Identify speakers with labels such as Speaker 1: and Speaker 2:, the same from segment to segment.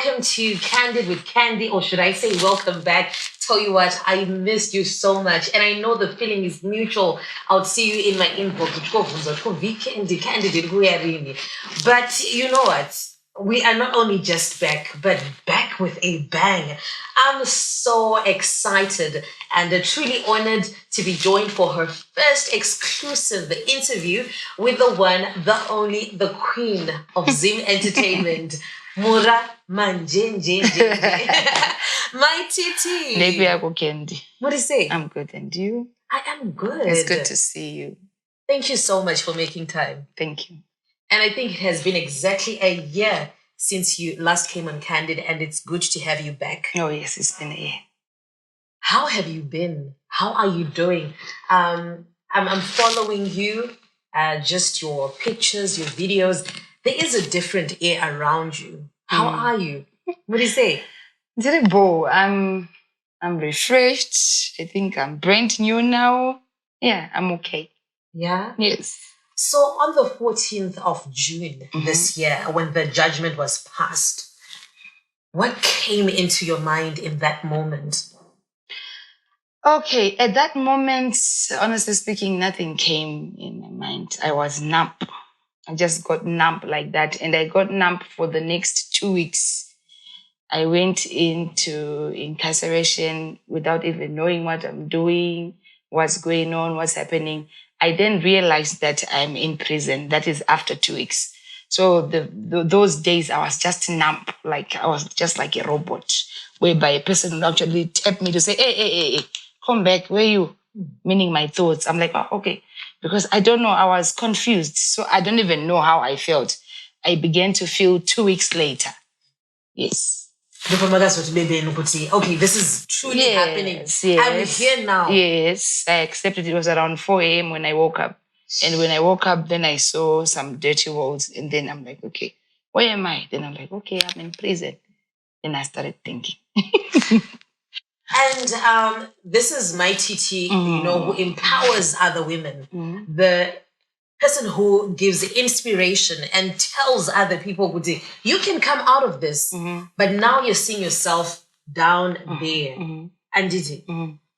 Speaker 1: welcome to Candid with Candy, or should I say welcome back. Tell you what, I missed you so much, and I know the feeling is mutual. I'll see you in my inbox. But you know what? We are not only just back, but back with a bang. I'm so excited and truly honored to be joined for her first exclusive interview with the one, the only, the queen of Zim Entertainment, Mura Manjenjenje. Mai TT.
Speaker 2: Candy.
Speaker 1: What do you say?
Speaker 2: I'm good, and you?
Speaker 1: I am good.
Speaker 2: It's good to see you.
Speaker 1: Thank you so much for making time.
Speaker 2: Thank you.
Speaker 1: And I think it has been exactly a year since you last came on Candid, and it's good to have you back.
Speaker 2: Oh, yes, it's been a year.
Speaker 1: How have you been? How are you doing? I'm following you, just your pictures, your videos. There is a different air around you. How are you? What do you say?
Speaker 2: I'm refreshed. I think I'm brand new now. Yeah, I'm okay.
Speaker 1: Yeah?
Speaker 2: Yes.
Speaker 1: So on the 14th of June this year, when the judgment was passed, what came into your mind in that moment?
Speaker 2: Okay, at that moment, honestly speaking, nothing came in my mind. I was numb. I just got numb like that. And I got numb for the next 2 weeks. I went into incarceration without even knowing what I'm doing, what's going on, what's happening. I then realized that I'm in prison. That is after 2 weeks. So those days I was just numb, like I was just like a robot, whereby a person would actually tap me to say, hey, come back, where are you? Meaning my thoughts. I'm like, oh, okay. Because I don't know, I was confused. So I don't even know how I felt. I began to feel 2 weeks later. Yes.
Speaker 1: Okay, this is truly happening.
Speaker 2: Yes.
Speaker 1: I'm here now.
Speaker 2: Yes, I accepted. It was around 4 a.m. when I woke up. And when I woke up, then I saw some dirty walls. And then I'm like, okay, where am I? Then I'm like, okay, I'm in prison. Then I started thinking.
Speaker 1: And this is Mai TT, who empowers other women. The person who gives inspiration and tells other people, you can come out of this. But now you're seeing yourself down there. And did it.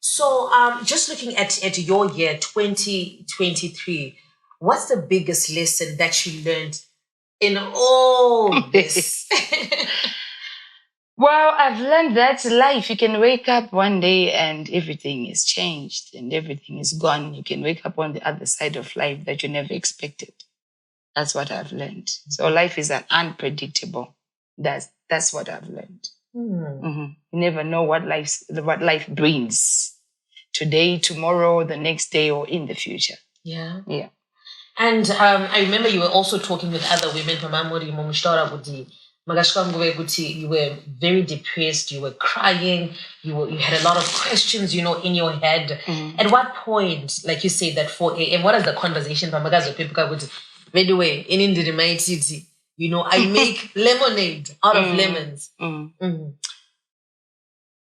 Speaker 1: So just looking at your year, 2023, what's the biggest lesson that you learned in all this?
Speaker 2: Well, I've learned that life, you can wake up one day and everything is changed and everything is gone. You can wake up on the other side of life that you never expected. That's what I've learned. So life is unpredictable. That's what I've learned. You never know what life brings. Today, tomorrow, the next day, or in the future.
Speaker 1: Yeah.
Speaker 2: Yeah.
Speaker 1: And I remember you were also talking with other women. You were very depressed, you were crying, you had a lot of questions, in your head. At what point, like you said, that 4 a.m., what is the conversation? By the way, in India, Mai TT, I make lemonade out of lemons.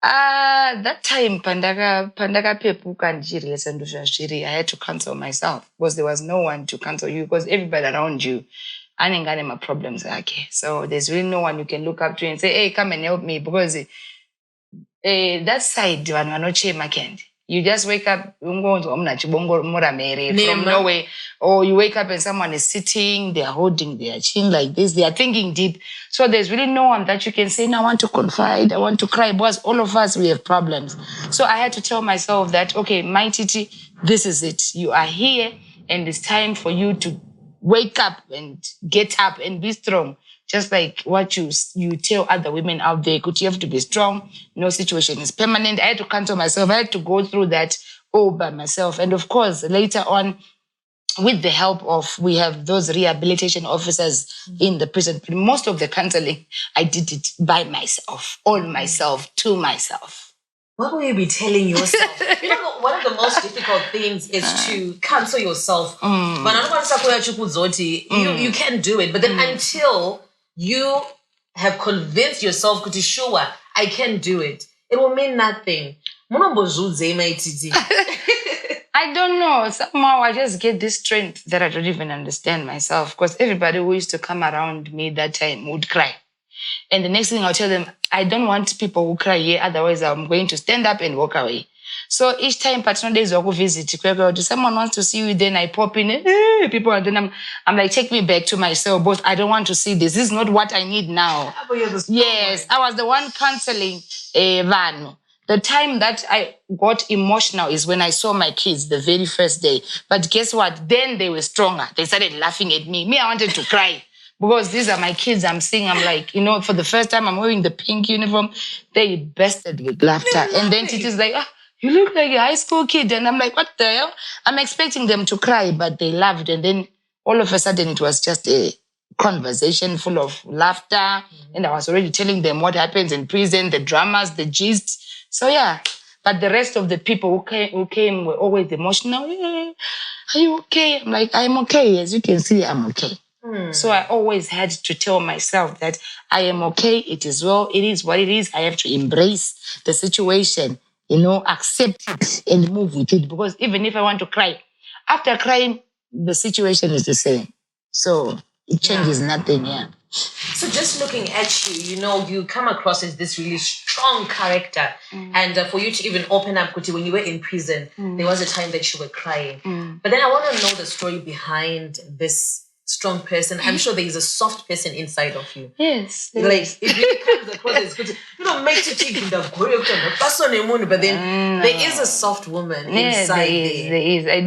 Speaker 2: That time, pandaka pepuka njiri and I had to cancel myself because there was no one to cancel you because everybody around you anengane my problems okay. So there's really no one you can look up to and say, hey, come and help me because that side you just wake up from nowhere, or you wake up and someone is sitting, they're holding their chin like this, they are thinking deep. So there's really no one that you can say, no, I want to confide, I want to cry, because all of us, we have problems. So I had to tell myself that, okay, Mai TT, this is it. You are here and it's time for you to wake up and get up and be strong. Just like what you tell other women out there, you have to be strong. No situation is permanent. I had to cancel myself. I had to go through that all by myself. And of course, later on, with the help of, we have those rehabilitation officers in the prison. Most of the counseling, I did it by myself, on myself, to myself.
Speaker 1: What will you be telling yourself? One of the most difficult things is to cancel yourself. But you can do it. But then until you have convinced yourself, sure, I can do it, it will mean nothing.
Speaker 2: I don't know. Somehow I just get this strength that I don't even understand myself. Because everybody who used to come around me that time would cry. And the next thing I'll tell them, I don't want people who cry here, otherwise I'm going to stand up and walk away. So each time partner days I go visit, someone wants to see you, then I pop in, people, and then I'm like, take me back to myself, but I don't want to see this. This is not what I need now. Yes, I was the one counseling Vanu. The time that I got emotional is when I saw my kids the very first day. But guess what? Then they were stronger. They started laughing at me. Me, I wanted to cry. Because these are my kids I'm seeing. I'm like, for the first time I'm wearing the pink uniform. They bursted with laughter. And then Titi's like, you look like a high school kid. And I'm like, what the hell? I'm expecting them to cry, but they laughed. And then all of a sudden it was just a conversation full of laughter. Mm-hmm. And I was already telling them what happens in prison, the dramas, the gist. So yeah. But the rest of the people who came were always emotional. Yeah. Are you okay? I'm like, I'm okay. As you can see, I'm okay. So I always had to tell myself that I am okay. It is well. It is what it is. I have to embrace the situation, accept it and move with it. Because even if I want to cry, after crying, the situation is the same. So it changes nothing, yeah.
Speaker 1: So just looking at you, you come across as this really strong character. And for you to even open up, Kuti, when you were in prison, there was a time that you were crying. But then I want to know the story behind this strong person. I'm sure there is a soft person inside of you.
Speaker 2: Yes.
Speaker 1: Like, it really comes across as Kuti. Mai TT in the person, but then there is a soft woman inside there.
Speaker 2: There is. I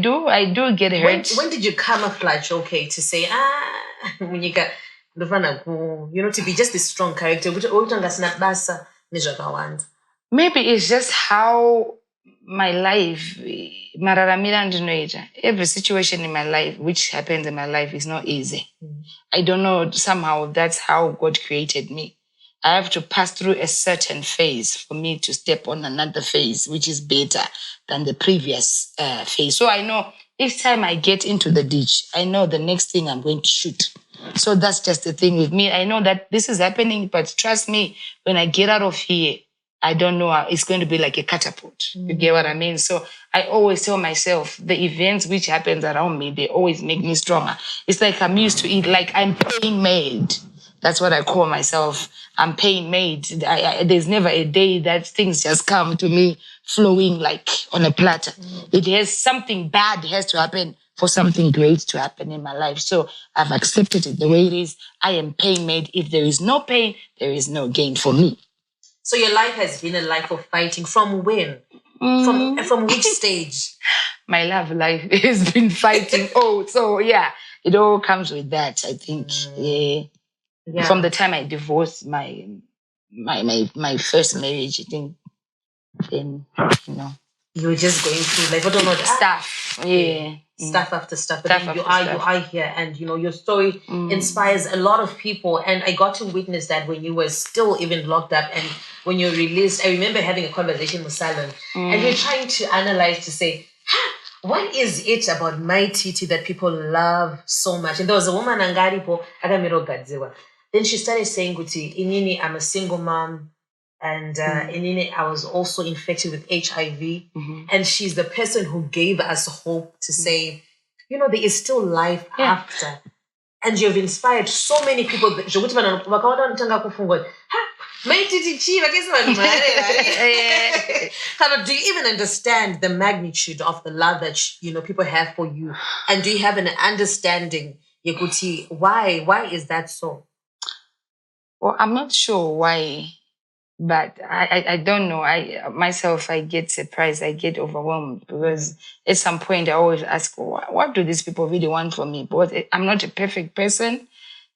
Speaker 2: do get hurt.
Speaker 1: When did you camouflage, to say, when you got... to be just this strong character.
Speaker 2: Maybe it's just how my life, every situation in my life, which happens in my life, is not easy. I don't know, somehow that's how God created me. I have to pass through a certain phase for me to step on another phase, which is better than the previous phase. So I know each time I get into the ditch, I know the next thing I'm going to shoot. So that's just the thing with me. I know that this is happening, but trust me, when I get out of here, I don't know, it's going to be like a catapult. You get what I mean? So I always tell myself, the events which happens around me, they always make me stronger. It's like I'm used to it, like I'm pain made. That's what I call myself. I'm pain made. There's never a day that things just come to me flowing like on a platter. It has something bad has to happen for something great to happen in my life. So I've accepted it the way it is. I am pain made. If there is no pain, there is no gain for me.
Speaker 1: So your life has been a life of fighting. From when? From which stage?
Speaker 2: My love life has been fighting. So yeah, it all comes with that, I think. Yeah. From the time I divorced my first marriage, I think, then,
Speaker 1: you were just going through like
Speaker 2: stuff. Yeah.
Speaker 1: Stuff after stuff. But then you are here, and your story inspires a lot of people. And I got to witness that when you were still even locked up, and when you were released. I remember having a conversation with Salon, and you're trying to analyze to say, what is it about Mai TT that people love so much? And there was a woman, Angaripo Agamiro Gadziwa. Then she started saying, Guti, Inini, I'm a single mom. And Inini, I was also infected with HIV. And she's the person who gave us hope to say, there is still life after. And you've inspired so many people. Do you even understand the magnitude of the love that people have for you? And do you have an understanding, Yekuti, why is that so?
Speaker 2: Well, I'm not sure why, but I don't know. I get surprised. I get overwhelmed because at some point I always ask, what do these people really want from me? Because I'm not a perfect person.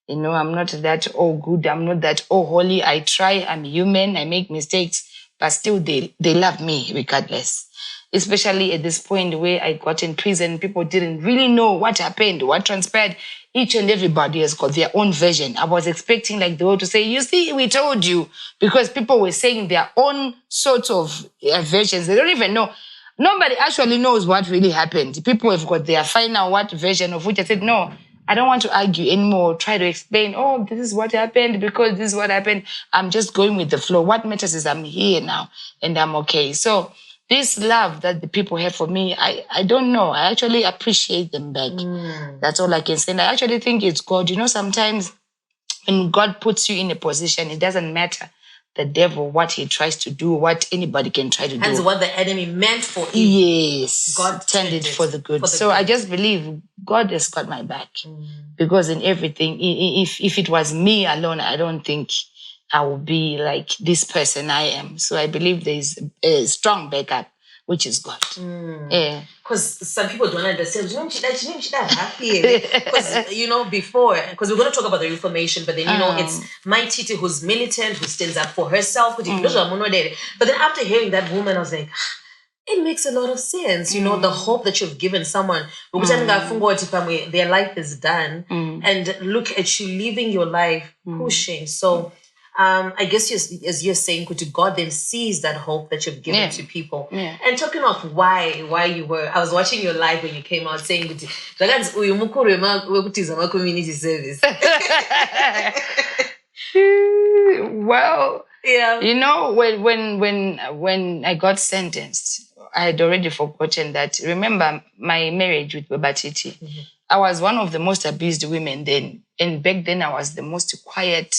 Speaker 2: I'm not that all good. I'm not that all holy. I try. I'm human. I make mistakes, but still they love me regardless. Especially at this point where I got in prison, people didn't really know what happened, what transpired. Each and everybody has got their own version. I was expecting like the world to say, you see, we told you, because people were saying their own sorts of versions. They don't even know. Nobody actually knows what really happened. People have got their final what version of which I said, no, I don't want to argue anymore, try to explain, this is what happened because this is what happened. I'm just going with the flow. What matters is I'm here now and I'm okay. So this love that the people have for me, I don't know. I actually appreciate them back. That's all I can say. And I actually think it's God. Sometimes When God puts you in a position, it doesn't matter the devil, what he tries to do, what anybody can try to do.
Speaker 1: And what the enemy meant for evil.
Speaker 2: Yes.
Speaker 1: God
Speaker 2: turned it for the good. So I just believe God has got my back. Because in everything, if it was me alone, I don't think I would be like this person I am. So I believe there's a strong backup, which is God. Yeah.
Speaker 1: Because some people don't understand. Because, before, because we're going to talk about the Reformation, but then, it's Mai TT who's militant, who stands up for herself. But then after hearing that woman, I was like, it makes a lot of sense. The hope that you've given someone. Their life is done. And look at you living your life, pushing. So, I guess as you're saying, God then sees that hope that you've given to people. And talking of why you were, I was watching your live when you came out saying, community service.
Speaker 2: Well, when I got sentenced, I had already forgotten that. Remember my marriage with Mai TT. I was one of the most abused women then. And back then I was the most quiet,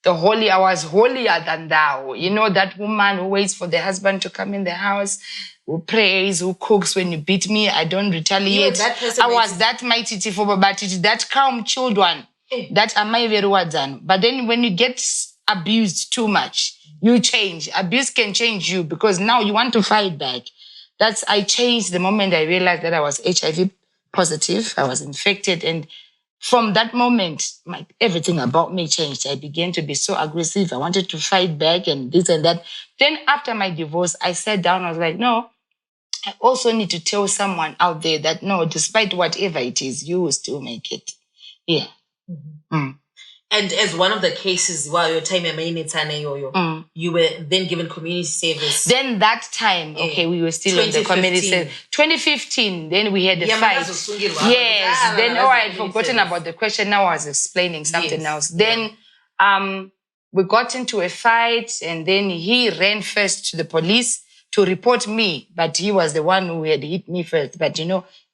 Speaker 2: I was holier than thou. That woman who waits for the husband to come in the house, who prays, who cooks. When you beat me, I don't retaliate. I was that Mai TT for Mai TT, that calm children. That am I very well done. But then when you get abused too much, you change. Abuse can change you because now you want to fight back. I changed the moment I realized that I was HIV positive. I was infected. And from that moment, everything about me changed. I began to be so aggressive. I wanted to fight back and this and that. Then after my divorce, I sat down. I was like, no, I also need to tell someone out there that no, despite whatever it is, you will still make it. Yeah.
Speaker 1: And as one of the cases, while your time you were then given community service.
Speaker 2: Then that time, we were still on the community service. 2015, then we had the fight. Yes. Then I had forgotten about the question. Now I was explaining something else. Then we got into a fight, and then he ran first to the police to report me, but he was the one who had hit me first. But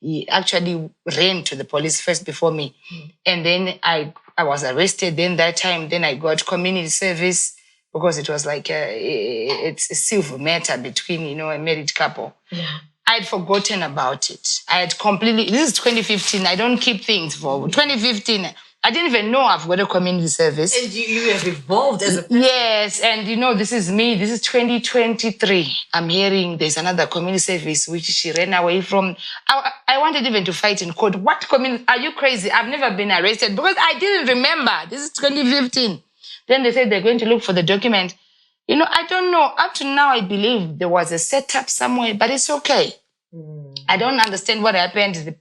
Speaker 2: he actually ran to the police first before me. And then I was arrested. Then that time, then I got community service because it was like it's a civil matter between, a married couple.
Speaker 1: Yeah.
Speaker 2: I had forgotten about it. I had completely, this is 2015. I don't keep things for 2015. I didn't even know I've got a community service.
Speaker 1: And you have evolved as a person.
Speaker 2: Yes, and this is me. This is 2023. I'm hearing there's another community service which she ran away from. I wanted even to fight in court. What community? Are you crazy? I've never been arrested because I didn't remember. This is 2015. Then they said they're going to look for the document. I don't know. Up to now, I believe there was a setup somewhere, but it's okay. I don't understand what happened.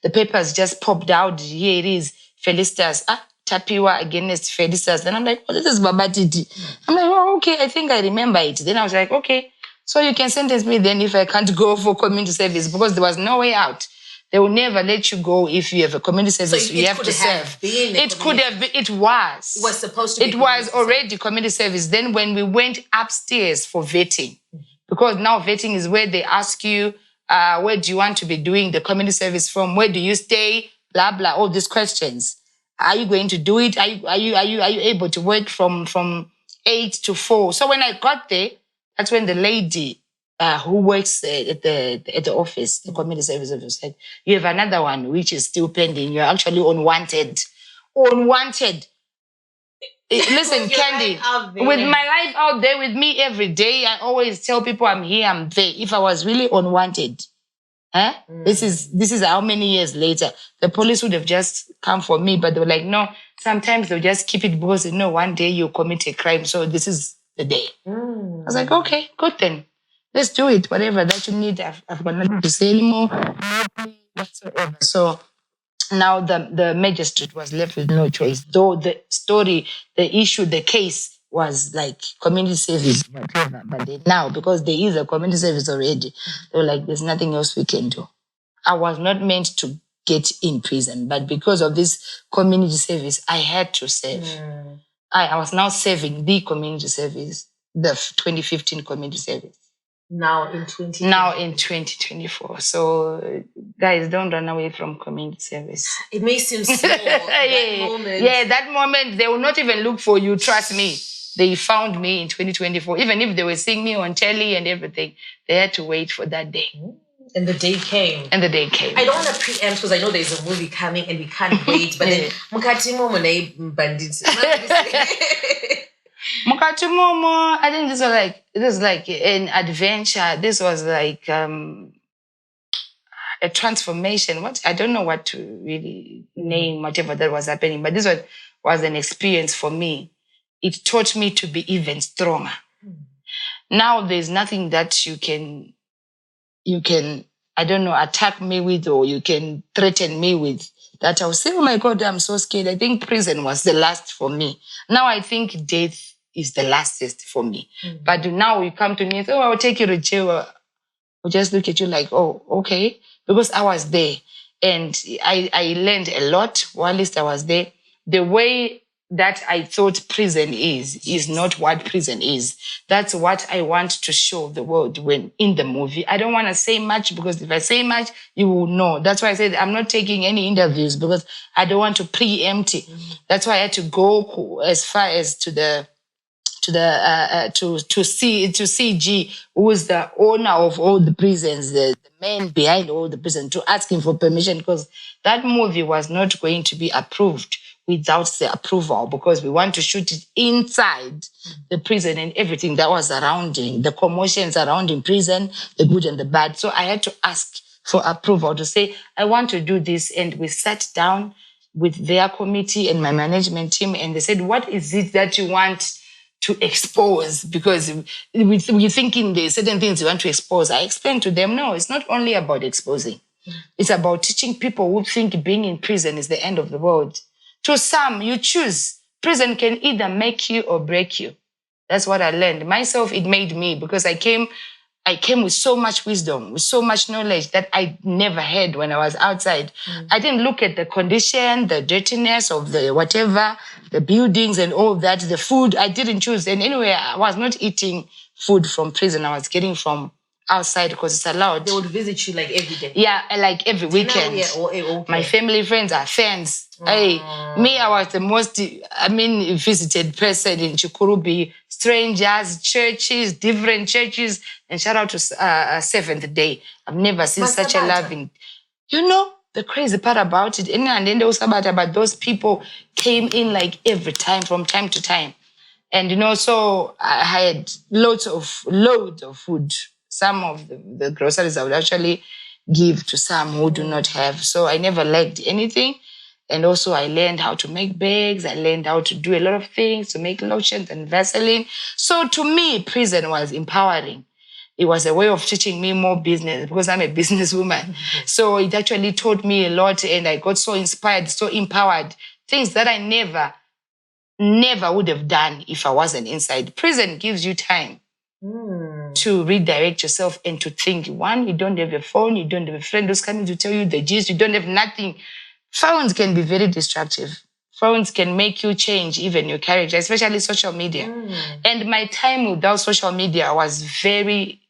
Speaker 2: The papers just popped out. Here it is. Felicitas, Tapiwa against Felicitas. Then I'm like, this is Mai TT. I'm like, okay, I think I remember it. Then I was like, okay, so you can sentence me then if I can't go for community service because there was no way out. They will never let you go if you have a community service. So you have to serve. It could have been. It was.
Speaker 1: It was supposed to be.
Speaker 2: It was already community service. Then when we went upstairs for vetting, because now vetting is where they ask you, where do you want to be doing the community service from? Where do you stay? Blah blah. All these questions. Are you going to do it? Are you able to work from 8 to 4? So when I got there, that's when the lady who works at the office, the community service office, said, you have another one which is still pending. You're actually unwanted. Unwanted. Listen, Candy, with my life out there with me every day, I always tell people I'm here, I'm there. If I was really unwanted, this is how many years later. The police would have just come for me, but they were like, no, sometimes they'll just keep it because they know one day you'll commit a crime. So this is the day. I was like, okay, good then. Let's do it. Whatever that you need. I've got nothing to say anymore. Whatsoever. So now the magistrate was left with no choice. Though the story, the issue, the case was like community service, whatever. But now, because there is a community service already, they were like, there's nothing else we can do. I was not meant to get in prison, but because of this community service, I had to serve. I was now serving the community service, the 2015 community service.
Speaker 1: Now in 2024.
Speaker 2: Now in 2024. So, guys, don't run away from community service.
Speaker 1: It may seem small, that moment.
Speaker 2: Yeah, that moment, they will not even look for you, trust me. They found me in 2024. Even if they were seeing me on telly and everything, they had to wait for that day.
Speaker 1: And the day came.
Speaker 2: And the day came.
Speaker 1: I don't want to preempt because I know there's a movie coming and we can't wait. But then, Mukati Momo na bandits.
Speaker 2: Mukati Momo, I think this was like an adventure. This was like a transformation. I don't know what to really name whatever that was happening, but this was an experience for me. It taught me to be even stronger. Now there's nothing that you can, I don't know, attack me with, or you can threaten me with, that I'll say, oh my God, I'm so scared. I think prison was the last for me. Now I think death is the lastest for me. But now you come to me and say, oh, I'll take you to jail. I'll just look at you like, oh, okay. Because I was there. And I learned a lot while I was there. The way that I thought prison is not what prison is. That's what I want to show the world when in the movie. I don't want to say much, because if I say much, you will know. That's why I said I'm not taking any interviews, because I don't want to preempt it. That's why I had to go as far as to CG, who is the owner of all the prisons, the man behind all the prisons, to ask him for permission, because that movie was not going to be approved without the approval, because we want to shoot it inside the prison and everything that was surrounding, the commotion surrounding prison, the good and the bad. So I had to ask for approval to say, I want to do this. And we sat down with their committee and my management team, and they said, what is it that you want to expose? Because we're thinking there's certain things you want to expose. I explained to them, no, it's not only about exposing. It's about teaching people who think being in prison is the end of the world. To some, you choose. Prison can either make you or break you. That's what I learned. Myself, it made me, because I came with so much wisdom, with so much knowledge that I never had when I was outside. I didn't look at the condition, the dirtiness of the whatever, the buildings and all that, the food. I didn't choose. And anyway, I was not eating food from prison. I was getting from outside, because it's allowed.
Speaker 1: They would visit you like every day.
Speaker 2: Yeah, like every weekend.
Speaker 1: Yeah, okay.
Speaker 2: My family friends are fans. Hey, me, I was the most, visited person in Chikurubi. Strangers, churches, different churches, and shout out to Seventh Day. I've never seen such a loving. You know, the crazy part about it, and then also about those people came in like every time, from time to time. And, so I had loads of food. Some of the groceries I would actually give to some who do not have. So I never lacked anything. And also I learned how to make bags. I learned how to do a lot of things, to make lotions and Vaseline. So to me, prison was empowering. It was a way of teaching me more business, because I'm a businesswoman. So it actually taught me a lot, and I got so inspired, so empowered. Things that I never would have done if I wasn't inside. Prison gives you time to redirect yourself and to think. One, you don't have a phone, you don't have a friend who's coming to tell you the gist, you don't have nothing. Phones can be very destructive. Phones can make you change even your character, especially social media. And my time without social media was very...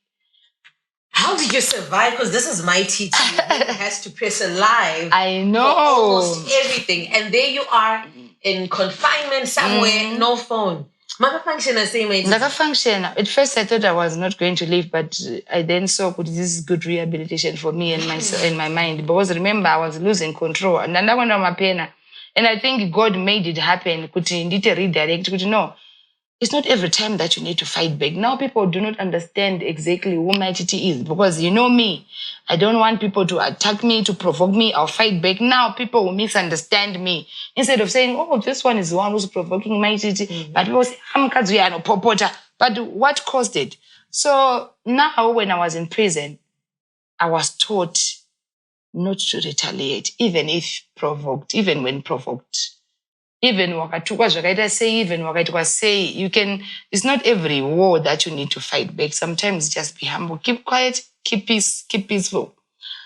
Speaker 1: How did you survive? Because this is Mai TT. Who has to press a live.
Speaker 2: I know.
Speaker 1: For almost everything. And there you are in confinement somewhere, no phone. Maka function the same way.
Speaker 2: Maka function. At first I thought I was not going to leave, but I then saw this is good rehabilitation for me and my mind. Because remember, I was losing control. And then I went on my pain. And I think God made it happen. Could indeed redirect. Could know. It's not every time that you need to fight back. Now people do not understand exactly who Mai TT is, because you know me. I don't want people to attack me, to provoke me. I'll fight back. Now people will misunderstand me. Instead of saying, oh, this one is the one who's provoking Mai TT. But people say, I'm Kazuya, Popota. But what caused it? So now when I was in prison, I was taught not to retaliate, even if provoked, even when provoked. Even wakatukwa zvakaita sei, even wakaitwa sei, you can, it's not every war that you need to fight back. Sometimes just be humble, keep quiet, keep peace, keep peaceful.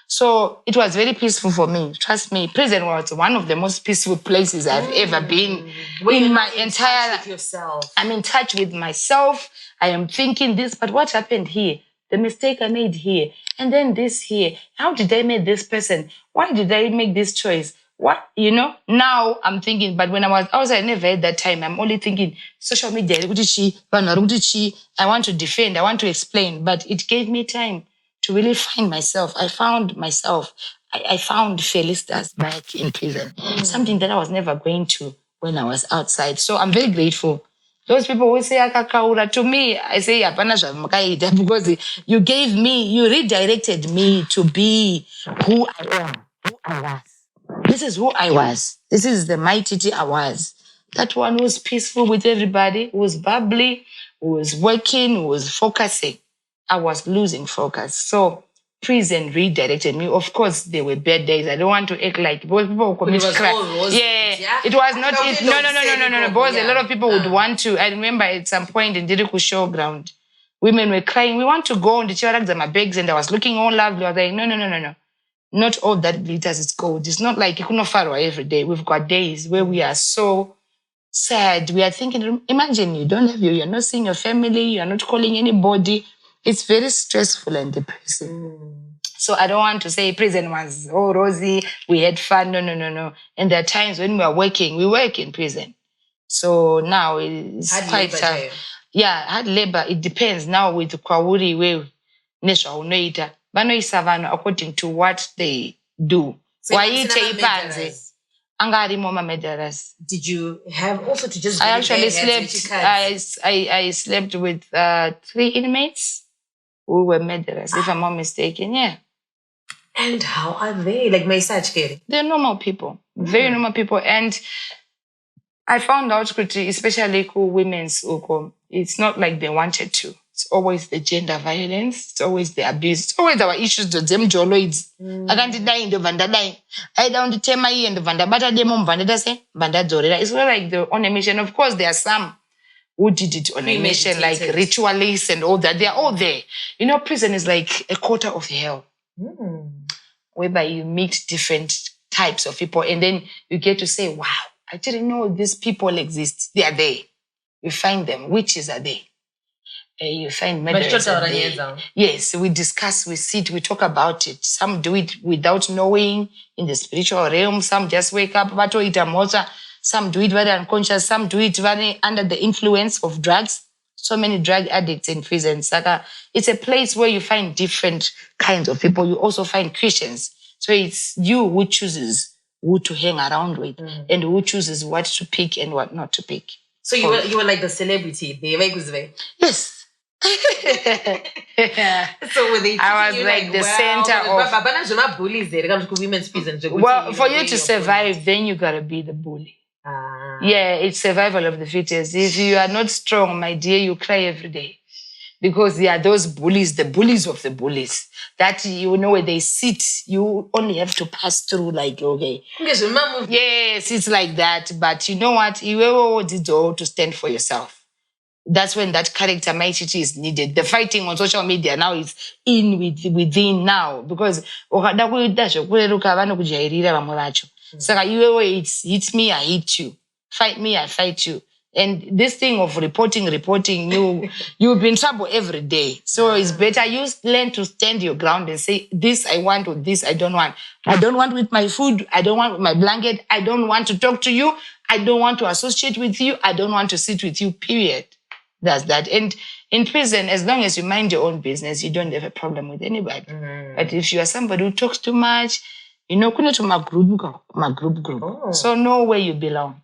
Speaker 2: So it was very peaceful for me. Trust me, prison was one of the most peaceful places I've ever been in my entire life.
Speaker 1: Yourself.
Speaker 2: I'm in touch with myself. I am thinking this, but what happened here? the mistake I made here, and then this here. How did I make this person? Why did I make this choice? What, now I'm thinking, but when I was outside, I never had that time. I'm only thinking, social media, I want to defend, I want to explain, but it gave me time to really find myself. I found myself. I found Felicitas back in prison, something that I was never going to when I was outside. So I'm very grateful. Those people who say akakaura, to me, I say hapana zvamakaita, because you redirected me to be who I am, who I was. This is who I was. This is the Mai TT I was. That one was peaceful with everybody, who was bubbly, who was working, who was focusing. I was losing focus. So prison redirected me. Of course, there were bad days. I don't want to act like because people will commit crime. Yeah, it was not. No. Because a lot of people would want to. I remember at some point in Diriku showground, women were crying. We want to go on the chair, my bags, and I was looking all lovely. I was like, no. Not all that glitters is gold. It's not like you couldn't follow every day. We've got days where we are so sad. We are thinking, imagine you don't have you're not seeing your family, you're not calling anybody. It's very stressful and depressing. So I don't want to say prison was, rosy, we had fun. No. And there are times when we are working, we work in prison. So now it's quite tough. Yeah, hard labor. It depends now with Kwawuri where Nesha Unoita. Banoisavano according to what they do.
Speaker 1: So did you have also to just?
Speaker 2: I actually slept. I slept with 3 inmates who were murderers, if I'm not mistaken. Yeah.
Speaker 1: And how are they? Like my Keri?
Speaker 2: They're normal people, very normal people, and I found out, especially women's uko, it's not like they wanted to. It's always the gender violence. It's always the abuse. It's always our issues to them joloids. I can't die in the Vanda die. I don't tell my and the Vanda, but I demon Vanda say, Vanda Zorera. It's not like the on a mission. Of course, there are some who did it on a mission, like ritualists and all that. They are all there. Prison is like a quarter of hell, whereby you meet different types of people, and then you get to say, wow, I didn't know these people exist. They are there. You find them. Witches are there. You find murderers are there. Yes, we discuss, we sit, we talk about it. Some do it without knowing in the spiritual realm. Some just wake up, some do it very unconscious. Some do it very under the influence of drugs. So many drug addicts in prison. It's a place where you find different kinds of people. You also find Christians. So it's you who chooses who to hang around with and who chooses what to pick and what not to pick.
Speaker 1: So you were like the celebrity,
Speaker 2: Yes.
Speaker 1: So were they
Speaker 2: I was like the center of well, for you to survive, then you gotta be the bully. Yeah, it's survival of the fittest. If you are not strong, my dear, you cry every day. Because there are those bullies, the bullies of the bullies, that where they sit, you only have to pass through, like, okay. Yes, it's like that. But you know what? You did to stand for yourself. That's when that character, Mai TT, is needed. The fighting on social media now is within now. Because it's hit me, I hit you. Fight me, I fight you. And this thing of reporting, you'll be in trouble every day. So it's better you learn to stand your ground and say, this I want or this I don't want. I don't want with my food. I don't want with my blanket. I don't want to talk to you. I don't want to associate with you. I don't want to sit with you, period. That's that. And in prison, as long as you mind your own business, you don't have a problem with anybody. But if you are somebody who talks too much, kuna to my group. Oh. So know where you belong.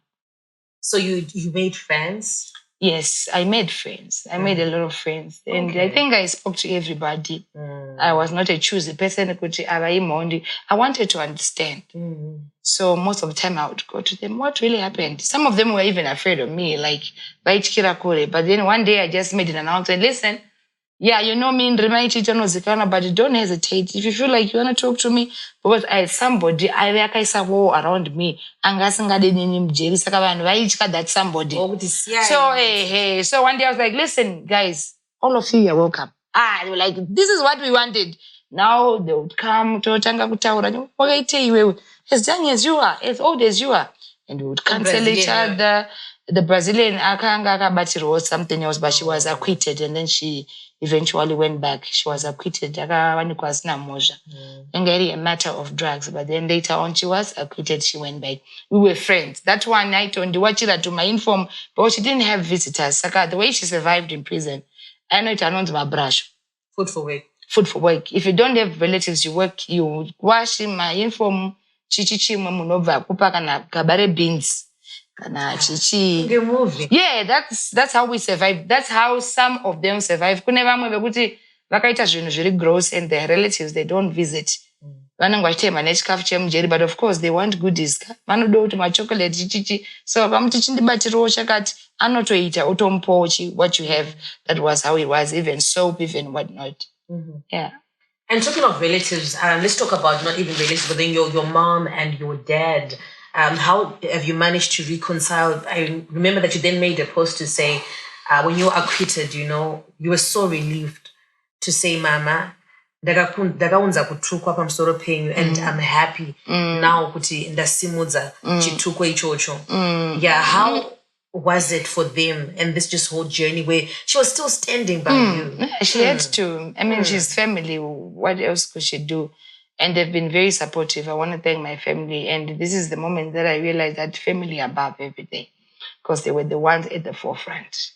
Speaker 1: So you made friends?
Speaker 2: Yes, I made friends. I made a lot of friends. And I think I spoke to everybody. I was not a choosy person. I wanted to understand. So most of the time I would go to them. What really happened? Some of them were even afraid of me, like, but then one day I just made an announcement. Listen, yeah, you know me in Reuniting, but don't hesitate. If you feel like you want to talk to me, because I had somebody, I war around me. That somebody. So one day I was like, listen, guys, all of you are welcome. They were like, this is what we wanted. Now they would come to as young as you are, as old as you are. And we would cancel each other. The Brazilian, but it was something else, but she was acquitted and then she eventually went back. She was acquitted. And a matter of drugs. But then later on, she was acquitted. She went back. We were friends. That one night on the watch to my inform, but she didn't have visitors. Saka, the way she survived in prison, I know it announced my brush.
Speaker 1: Food for work.
Speaker 2: Food for work. If you don't have relatives, you work, you wash in my inform, chichichi mamunova, kupa kana kabare beans. Yeah, that's how we survive. That's how some of them survive. Very gross, and their relatives they don't visit. But of course they want goodies. Chocolate, so I'm teaching the what you have. That was how it was, even soap, even whatnot. Yeah.
Speaker 1: And talking of relatives, let's talk about not even relatives, but then your mom and your dad. How have you managed to reconcile? I remember that you then made a post to say, when you were acquitted, you were so relieved to say, Mama, ndakaunza kutukwa pamusoro penyu, and I'm happy now kuti ndasimudza chituko ichocho. Yeah, how was it for them and this whole journey where she was still standing by you?
Speaker 2: She had to. I mean, she's family. What else could she do? And they've been very supportive. I want to thank my family. And this is the moment that I realized that family above everything, because they were the ones at the forefront.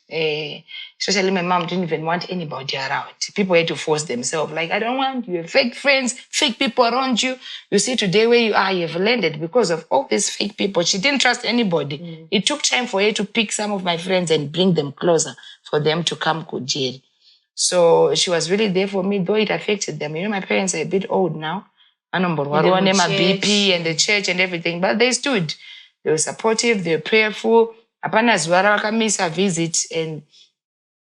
Speaker 2: Especially my mom didn't even want anybody around. People had to force themselves. Like, I don't want you, fake friends, fake people around you. You see today where you are, you've landed because of all these fake people. She didn't trust anybody. It took time for her to pick some of my friends and bring them closer for them to come to jail. So she was really there for me, though it affected them. My parents are a bit old now. I know, but one my BP and the church and everything, but they stood. They were supportive, they were prayerful. Apana zwara wakamisa visit and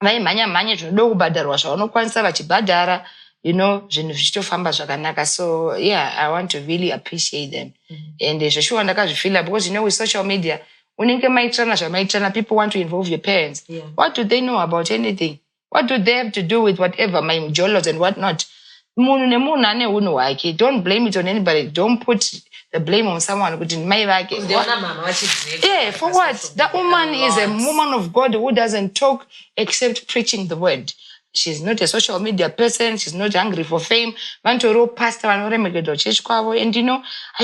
Speaker 2: manya zvinodokubhadharwa zvaunokwanisa vachibhadhara, zvinhu zvichitofamba zvakanaka. So yeah, I want to really appreciate them. And zveshuwa ndakazvifila because with social media, unenge maitrana zvamaitrana, people want to involve your parents. What do they know about anything? What do they have to do with whatever, my jolos and whatnot? Don't blame it on anybody. Don't put the blame on someone. Yeah, for what? That woman is a woman of God who doesn't talk except preaching the word. She's not a social media person. She's not hungry for fame. And I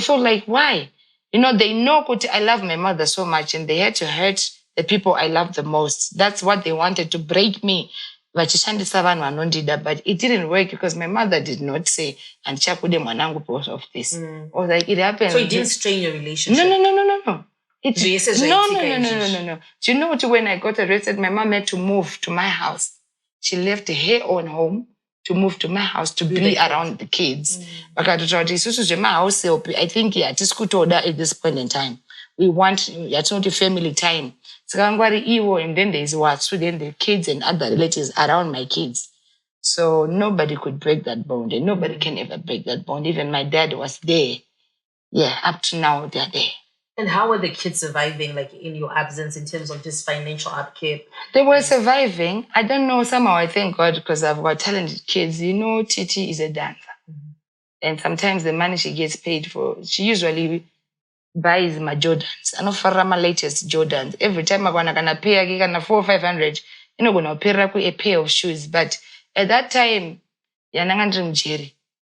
Speaker 2: felt like, why? They know I love my mother so much, and they had to hurt the people I love the most. That's what they wanted, to break me. But it didn't work because my mother did not say, and chakude mwanangu because of this. I was like, it happened.
Speaker 1: So it didn't strain your relationship?
Speaker 2: No. No.
Speaker 1: No.
Speaker 2: Do you know what? When I got arrested, my mom had to move to my house. She left her own home to move to my house to be around the kids. I think at this point in time, we want family time. And then there's what? So then the kids and other relatives around my kids. So nobody could break that bond, and nobody can ever break that bond. Even my dad was there. Yeah, up to now they're there.
Speaker 1: And how were the kids surviving, like in your absence, in terms of just financial upkeep?
Speaker 2: They were surviving. I don't know, somehow I thank God because I've got talented kids. TT is a dancer. And sometimes the money she gets paid for, she usually buys my Jordans. I know for my latest Jordans. Every time I'm gonna pay, I get 400 or 500. Gonna pay a pair of shoes. But at that time,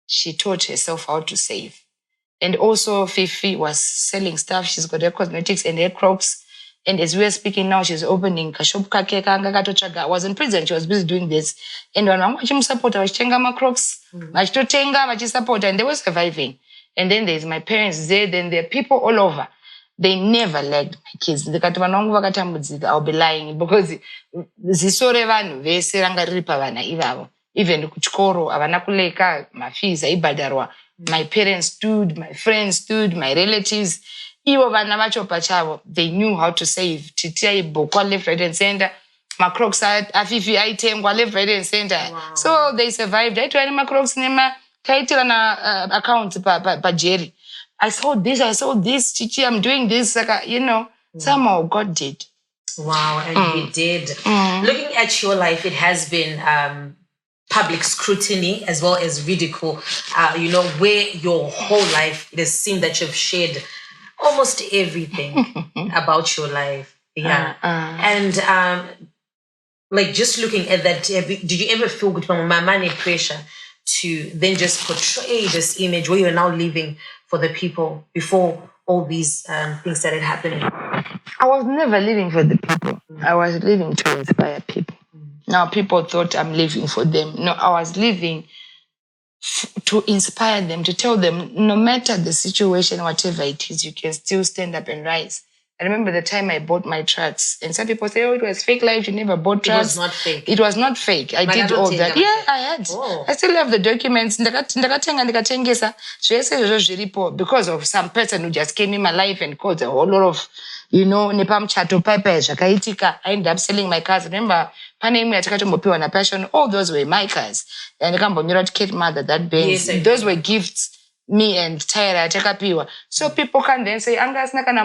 Speaker 2: she taught herself how to save. And also Fifi was selling stuff. She's got her cosmetics and her Crocs. And as we are speaking now, she's opening a shop. I was in prison. She was busy doing this. And when I'm watching support, I was changing my Crocs. I support, and they were surviving. And then there's my parents there. Then there are people all over. They never lagged my kids. I'll be lying because even kuchikoro avana kuleka mafees aibadarwa. My parents stood, my friends stood, my relatives. Ivo vana vacho pachavo, they knew how to save. Titi aibokwa left, right, and center. My Crocs afifi aitengwa left, right, and center. Wow. So they survived. I tried my Crocs nema title na account pa Jerry. I saw this, Titi, I'm doing this. Somehow God did.
Speaker 1: Wow, and He did. Looking at your life, it has been public scrutiny as well as ridicule, where your whole life, it has seemed that you've shared almost everything about your life. Yeah. And Like, just looking at that, did you ever feel good from my money pressure to then just portray this image where you're now living for the people before all these things started happening?
Speaker 2: I was never living for the people. I was living to inspire people. Now, people thought I'm living for them. No, I was living to inspire them, to tell them, no matter the situation, whatever it is, you can still stand up and rise. I remember the time I bought my tracks, and some people say, oh, it was fake life, you never bought tracks.
Speaker 1: It was not fake.
Speaker 2: It was not fake. I did all that. Yeah, I had. Oh. I still have the documents. Because of some person who just came in my life and caused a whole lot of, nepam chato pepe, I ended up selling my cars. Remember, passion, all those were my cars. And I can't Kate Mother, that Benz. Yes, those were gifts. Me and Tyra Tekapiwa. So people can then say, Angas nakana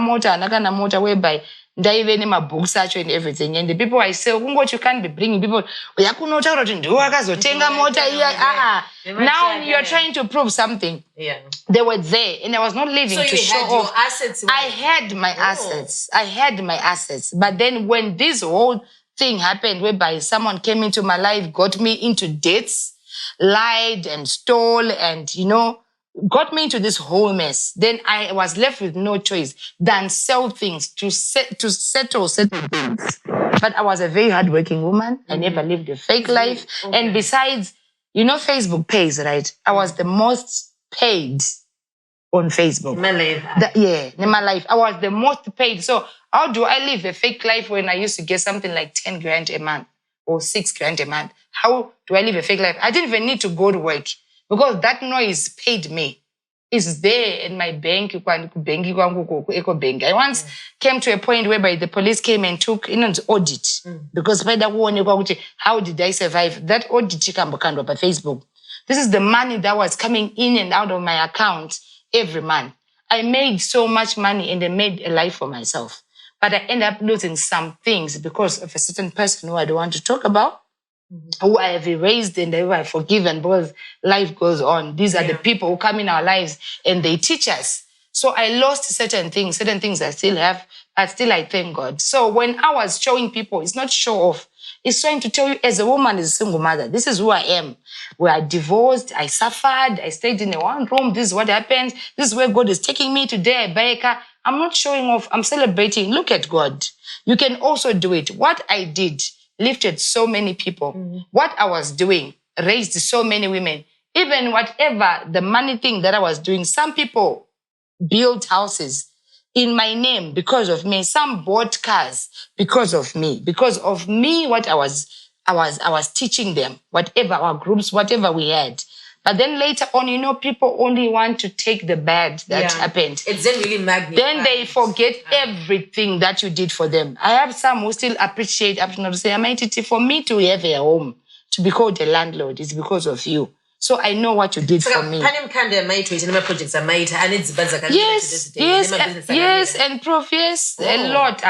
Speaker 2: mota, whereby they even in my books and everything. And the people I say, what you can't be bringing people. Now you're trying to prove something.
Speaker 1: Yeah.
Speaker 2: They were there and I was not living to show off.
Speaker 1: Assets.
Speaker 2: I had my assets. I had my assets. But then when this whole thing happened, whereby someone came into my life, got me into debts, lied and stole and, got me into this whole mess. Then I was left with no choice than sell things to settle certain things. But I was a very hardworking woman. I never lived a fake life. Okay. And besides, Facebook pays, right? I was the most paid on Facebook.
Speaker 1: In my life.
Speaker 2: In my life. I was the most paid. So how do I live a fake life when I used to get something like 10 grand a month or 6 grand a month? How do I live a fake life? I didn't even need to go to work. Because that noise paid me. It's there in my bank. I once came to a point whereby the police came and took an audit. Because how did I survive? That audit by Facebook. This is the money that was coming in and out of my account every month. I made so much money and I made a life for myself. But I ended up losing some things because of a certain person who I don't want to talk about. Who I have erased and who I have forgiven because life goes on. These are the people who come in our lives and they teach us. So I lost certain things I still have, but still I thank God. So when I was showing people, it's not show off. It's trying to tell you as a woman, as a single mother, this is who I am. We are divorced, I suffered, I stayed in a one room, this is what happened, this is where God is taking me today, I buy a car. I'm not showing off, I'm celebrating. Look at God. You can also do it. What I did lifted so many people. What I was doing raised so many women. Even whatever the money thing that I was doing, some people built houses in my name because of me. Some bought cars because of me. Because of me, what I was teaching them, whatever our groups, whatever we had. But then later on, people only want to take the bad that happened.
Speaker 1: It's then really magnified.
Speaker 2: Then they forget everything that you did for them. I have some who still appreciate, up to say, Mai TT, for me to have a home, to be called a landlord, is because of you. So I know what you did for me. Yes, and Prof, a lot.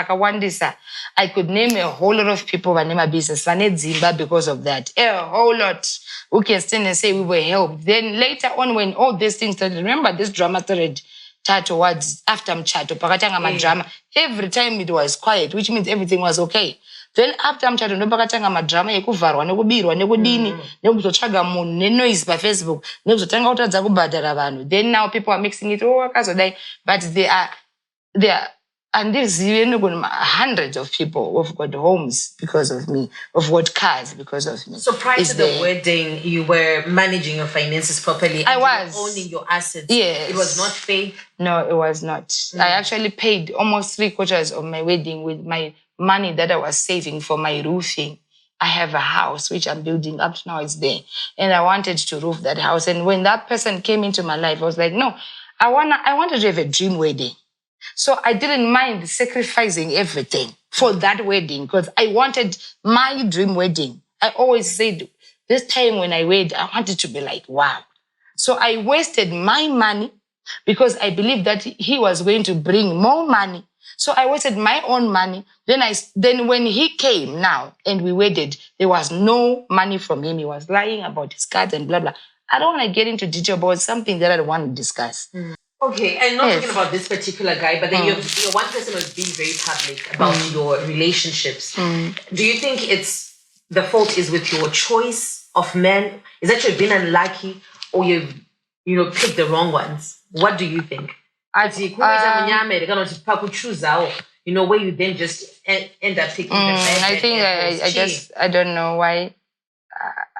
Speaker 2: I could name a whole lot of people who name a business. Because of that. A whole lot. Who can stand and say we were helped. Then later on, when all these things started, remember this drama started towards after Mchato, drama. Every time it was quiet, which means everything was okay. Then after Mchato, no drama, ekuvarwa, nekubirwa, nekudini, nekuzochaga munhu, noise by Facebook, nekuzotanga kutadza kubhadhara vanhu. Then now people are mixing it, but they are, and there's hundreds of people who've got homes because of me, who've got cars because of me.
Speaker 1: So prior to the wedding, you were managing your finances properly.
Speaker 2: I was.
Speaker 1: You were owning your assets.
Speaker 2: Yes.
Speaker 1: It was not fake.
Speaker 2: No, it was not. I actually paid almost 3/4 of my wedding with my money that I was saving for my roofing. I have a house which I'm building up now, it's there. And I wanted to roof that house. And when that person came into my life, I was like, no, I wanted to have a dream wedding. So I didn't mind sacrificing everything for that wedding because I wanted my dream wedding. I always said, this time when I wed, I wanted to be like, wow. So I wasted my money because I believed that he was going to bring more money. So I wasted my own money. Then when he came now and we wedded, there was no money from him. He was lying about his cards and blah, blah. I don't want to get into detail about something that I don't want to discuss.
Speaker 1: Okay, and not talking about this particular guy, but then you're one person who's been very public about your relationships. Do you think it's the fault is with your choice of men? Is that you've been unlucky or you've, picked the wrong ones? What do you think? Where you then just end up picking the bad.
Speaker 2: I think I don't know why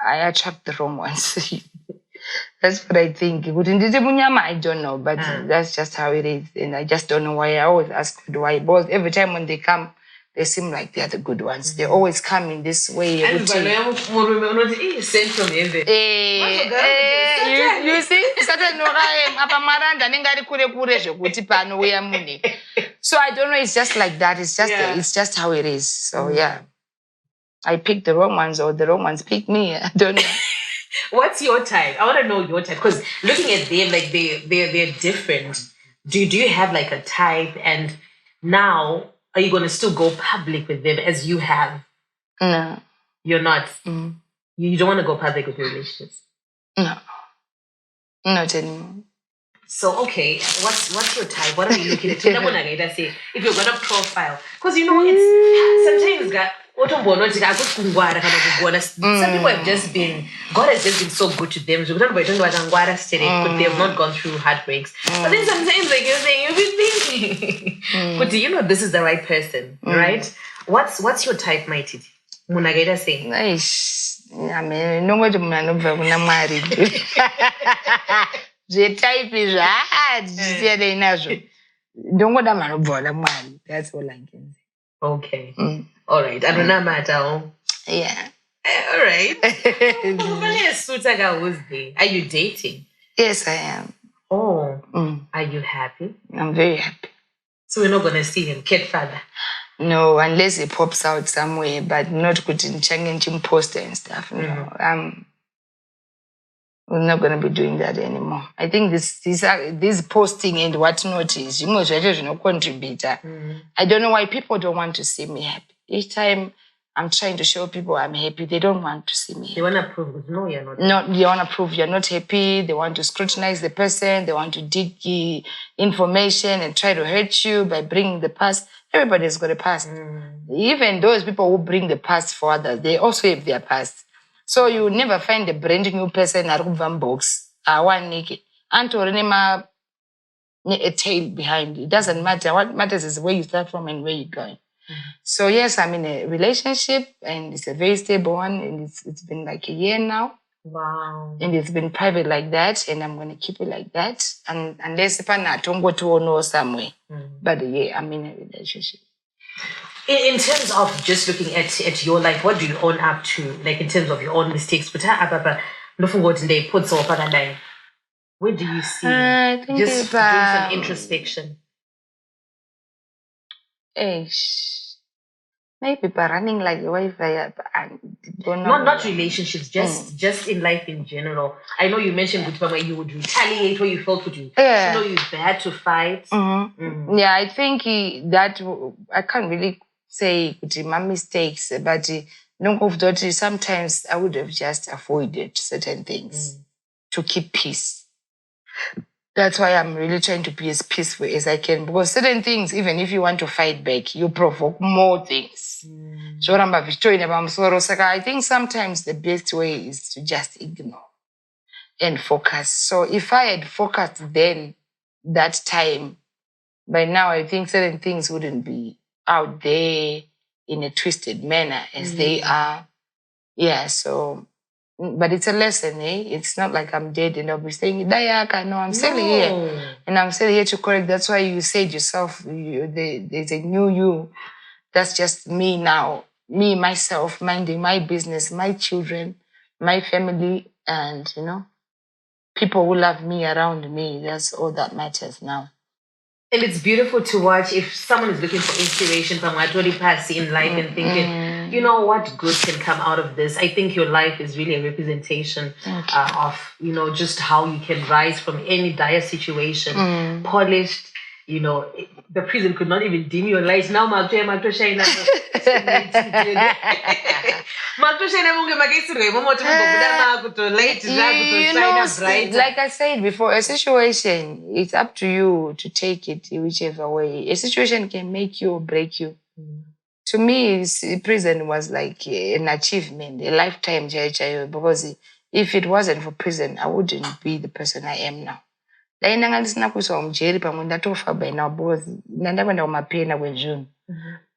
Speaker 2: I attract the wrong ones. That's what I think. I don't know, but that's just how it is. And I just don't know why. I always ask why. Because every time when they come, they seem like they are the good ones. They always come in this way. You see, so I don't know. It's just like that. It's just how it is. So yeah, I picked the wrong ones, or the wrong ones picked me. I don't know.
Speaker 1: What's your type? I want to know your type, because looking at them, like they're different. Do you have like a type? And now, are you going to still go public with them as you have?
Speaker 2: No.
Speaker 1: You're not? You don't want to go public with your relationships?
Speaker 2: No. Not anymore.
Speaker 1: So, okay, what's your type? What are you looking at? If you're going to profile. Because, it's sometimes some people have just been, God has just been so good to them. They have not gone through heartbreaks. But then sometimes, like you're saying, you've been thinking. But this is the right person, right? What's your type, Mai TT? Munagaida saying.
Speaker 2: The type is that's all I can say.
Speaker 1: Okay. All right. I don't know matter.
Speaker 2: Yeah.
Speaker 1: All right. Are you dating?
Speaker 2: Yes, I am.
Speaker 1: Oh. Are you happy?
Speaker 2: I'm very happy.
Speaker 1: So we're not gonna see him, kid father?
Speaker 2: No, unless he pops out somewhere, but not good in changing poster and stuff. No. We're not going to be doing that anymore. I think this posting and whatnot is, contributor. I don't know why people don't want to see me happy. Each time I'm trying to show people I'm happy, they don't want to see me happy.
Speaker 1: They want to prove, no, you're not.
Speaker 2: No, they want to prove you're not happy. They want to scrutinize the person. They want to dig information and try to hurt you by bringing the past. Everybody's got a past. Even those people who bring the past for others, they also have their past. So you will never find a brand new person at one box. One naked. And to a tail behind. It doesn't matter. What matters is where you start from and where you're going. So yes, I'm in a relationship and it's a very stable one, and it's been like a year now.
Speaker 1: Wow.
Speaker 2: And it's been private like that, and I'm going to keep it like that. And unless if I don't go to know somewhere. But yeah, I'm in a relationship.
Speaker 1: In terms of just looking at your life, what do you own up to? Like in terms of your own mistakes, where do you see just doing some introspection?
Speaker 2: Maybe by running like a Wi-Fi.
Speaker 1: Not relationships, just in life in general. I know you mentioned where you would retaliate, where you felt you had to fight.
Speaker 2: Yeah, I think that I can't really say my mistakes, but sometimes I would have just avoided certain things to keep peace. That's why I'm really trying to be as peaceful as I can, because certain things, even if you want to fight back, you provoke more things. So I think sometimes the best way is to just ignore and focus. So if I had focused then that time, by now I think certain things wouldn't be out there in a twisted manner as they are. Yeah, so, but it's a lesson, eh? It's not like I'm dead and I'll be saying, Dayaka, no, I'm still here. And I'm still here to correct. That's why you said yourself, there's a new you. That's just me now. Me, myself, minding my business, my children, my family, and, people who love me around me. That's all that matters now.
Speaker 1: And it's beautiful to watch if someone is looking for inspiration from what already passed in life and thinking, what good can come out of this? I think your life is really a representation of, just how you can rise from any dire situation, polished. The prison could not even dim your light. Now, like
Speaker 2: I said before, a situation, it's up to you to take it whichever way. A situation can make you or break you. to me, prison was like an achievement, a lifetime, because if it wasn't for prison, I wouldn't be the person I am now. By now because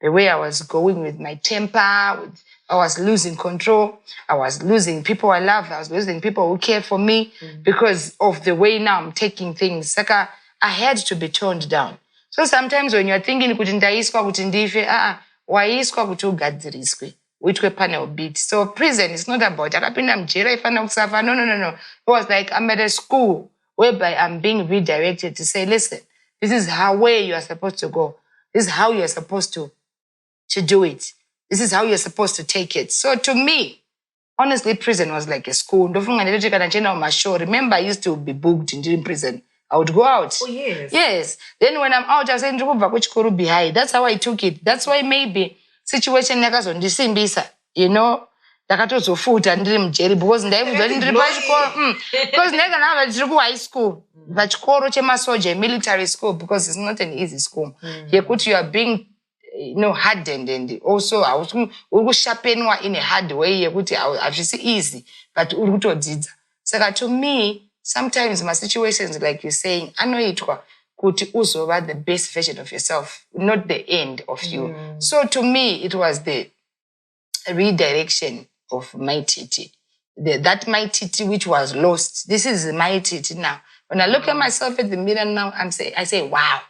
Speaker 2: the way I was going with my temper, I was losing control, I was losing people I love, I was losing people who care for me because of the way now I'm taking things. Like I had to be toned down. So sometimes when you're thinking kuti ndaiswa kuti ndife, waiswa kuti ugadziriswe, uitwe panel beat. So prison is not about akapinda mjera ifana kusafa. No. It was like I'm at a school whereby I'm being redirected to say, listen, this is where you are supposed to go. This is how you are supposed to do it. This is how you're supposed to take it. So to me, honestly, prison was like a school. Remember, I used to be booked in prison. I would go out.
Speaker 1: Oh, yes.
Speaker 2: Yes. Then when I'm out, I say, behind. That's how I took it. That's why maybe situation you know, ndakatozofuta ndiri mujeri because ndaibvunzwa kuti ndiri pachikoro because ndanga ndava ndiri kuhigh school pachikoro chemasoja military school because it's not an easy school yekuti you are being hardened and also uri kushapenwa in a hard way yekuti hazvisi easy but uri kutodzidza saka to me sometimes my situations like you're saying anoitwa kuti uzova the best version of yourself, not the end of you. So to me it was the redirection of Mai TT. That Mai TT which was lost. This is Mai TT now. When I look at myself at the mirror now, I say, wow,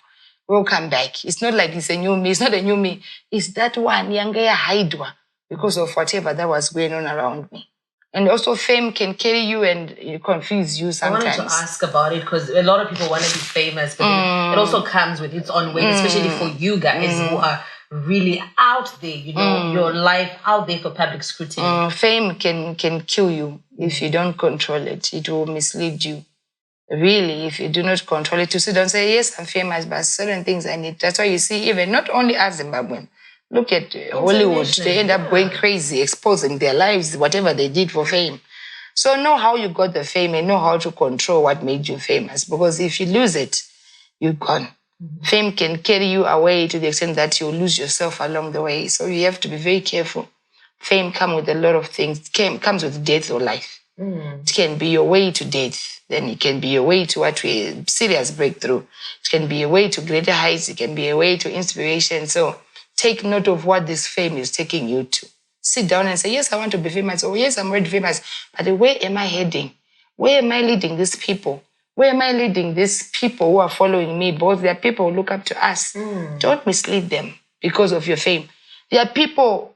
Speaker 2: welcome back. It's not like it's a new me. It's not a new me. It's that one, younger Haidwa, because of whatever that was going on around me. And also fame can carry you and confuse you sometimes.
Speaker 1: I wanted to ask about it because a lot of people want to be famous, but it also comes with its own weight, especially for you guys who are really out there, your life out there for public scrutiny.
Speaker 2: Fame can kill you if you don't control it. It will mislead you. Really, if you do not control it, to sit down and say, yes, I'm famous, but certain things I need. That's why you see, even not only as Zimbabwean, look at Hollywood. They end up going crazy, exposing their lives, whatever they did for fame. So know how you got the fame and know how to control what made you famous. Because if you lose it, you're gone. Fame can carry you away to the extent that you lose yourself along the way. So you have to be very careful. Fame comes with a lot of things. It comes with death or life. It can be your way to death. Then it can be a way to a serious breakthrough. It can be a way to greater heights. It can be a way to inspiration. So take note of what this fame is taking you to. Sit down and say, yes, I want to be famous. Oh, yes, I'm already famous. But where am I heading? Where am I leading these people? Where am I leading these people who are following me? Both there are people who look up to us. Don't mislead them because of your fame. There are people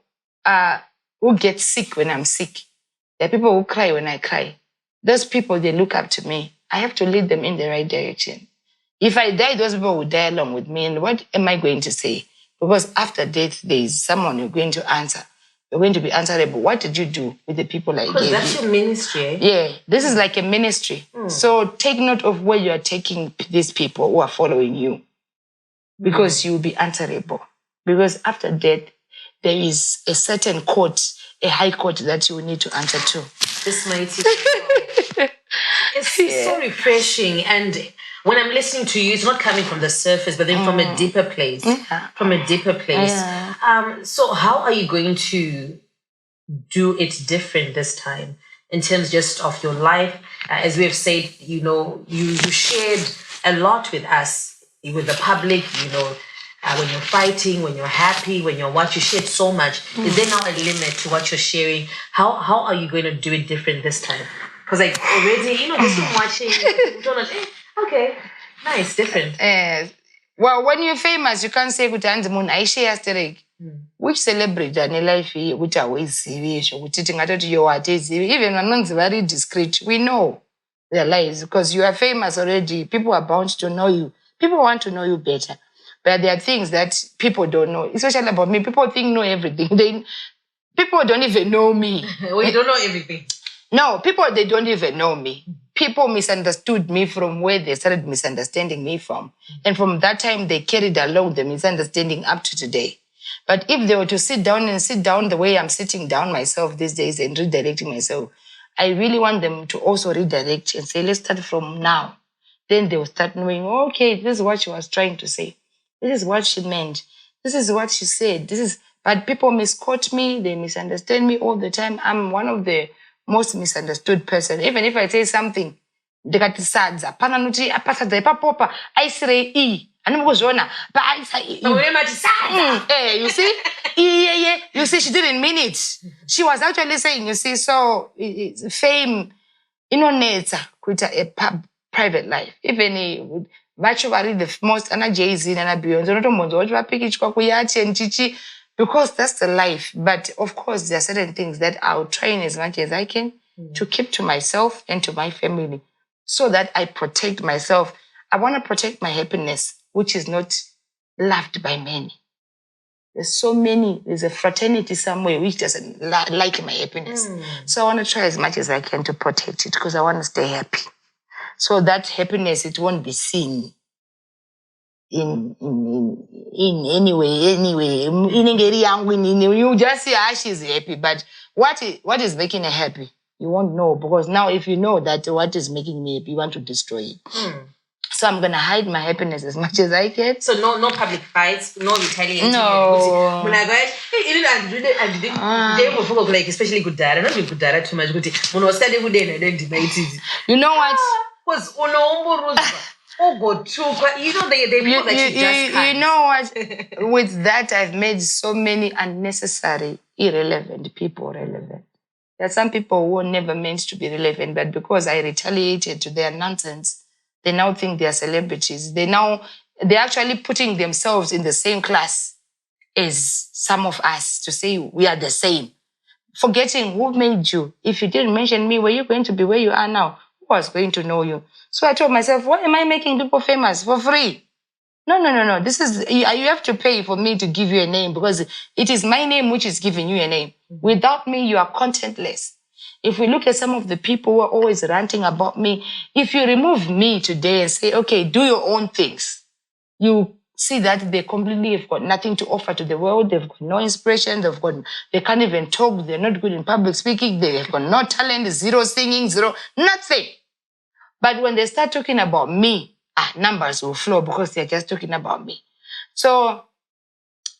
Speaker 2: who get sick when I'm sick. There are people who cry when I cry. Those people, they look up to me. I have to lead them in the right direction. If I die, those people will die along with me. And what am I going to say? Because after death, there is someone you're going to answer. You're going to be answerable. What did you do with the people I gave you?
Speaker 1: Because that's your ministry.
Speaker 2: Yeah, this is like a ministry. So take note of where you are taking these people who are following you. Because you will be answerable. Because after death, there is a certain court, a high court that you will need to answer to.
Speaker 1: This mighty it's so refreshing. And when I'm listening to you, it's not coming from the surface, but then from a deeper place. From a deeper place. So how are you going to do it different this time in terms just of your life? As we have said, you shared a lot with us, with the public, when you're fighting, when you're happy, when you're what, you shared so much. Is there now a limit to what you're sharing? How are you going to do it different this time? Because like already, just from watching, okay, nice, different.
Speaker 2: Well, when you're famous, you can't say I share which celebrity in life which always serious, which even when very discreet, we know their lives because you are famous already. People are bound to know you. People want to know you better. But there are things that people don't know, especially about me. People think know everything. People don't even know me.
Speaker 1: Well, you don't know everything.
Speaker 2: No, they don't even know me. People misunderstood me from where they started misunderstanding me from. And from that time, they carried along the misunderstanding up to today. But if they were to sit down the way I'm sitting down myself these days and redirecting myself, I really want them to also redirect and say, let's start from now. Then they will start knowing, okay, this is what she was trying to say. This is what she meant. This is what she said. But people misquote me, they misunderstand me all the time. I'm one of the most misunderstood person. Even if I say something, ndikati sadza pana nuti apasadza ipapopa aisire e animukuzviona but aisa you see you see she didn't mean it. She was actually saying, you see, so fame inonetsa kuita a private life. Even vacho vari the most ana Jay-Z nana Beyonce unotombonzwa kuti vapikichwa kuyachi and chichi because that's the life. But of course there are certain things that I'll try in as much as I can to keep to myself and to my family so that I protect myself. I want to protect my happiness, which is not loved by many. There's so many. There's a fraternity somewhere which doesn't like my happiness. So I want to try as much as I can to protect it because I want to stay happy. So that happiness, it won't be seen in any way. You just see how she's happy. But what is making her happy? You won't know because now if you know that what is making me happy, you want to destroy it. So I'm going to hide my happiness as much as I can.
Speaker 1: So no public fights, no retaliating.
Speaker 2: No.
Speaker 1: When I go, like especially good dad, not good dad too much. When I was studying good day, and then debated.
Speaker 2: You know what?
Speaker 1: Was oh God, true. But you know they people that you just can't.
Speaker 2: You know what? With that, I've made so many unnecessary, irrelevant people relevant. There are some people who were never meant to be relevant, but because I retaliated to their nonsense, they now think they are celebrities. They're actually putting themselves in the same class as some of us to say we are the same. Forgetting who made you. If you didn't mention me, were you going to be where you are now? Who was going to know you? So I told myself, why am I making people famous for free? No. This is, you have to pay for me to give you a name because it is my name which is giving you a name. Without me, you are contentless. If we look at some of the people who are always ranting about me, if you remove me today and say, okay, do your own things, you see that they completely have got nothing to offer to the world. They've got no inspiration. They can't even talk. They're not good in public speaking. They have got no talent, zero singing, zero, nothing. But when they start talking about me, numbers will flow because they're just talking about me. So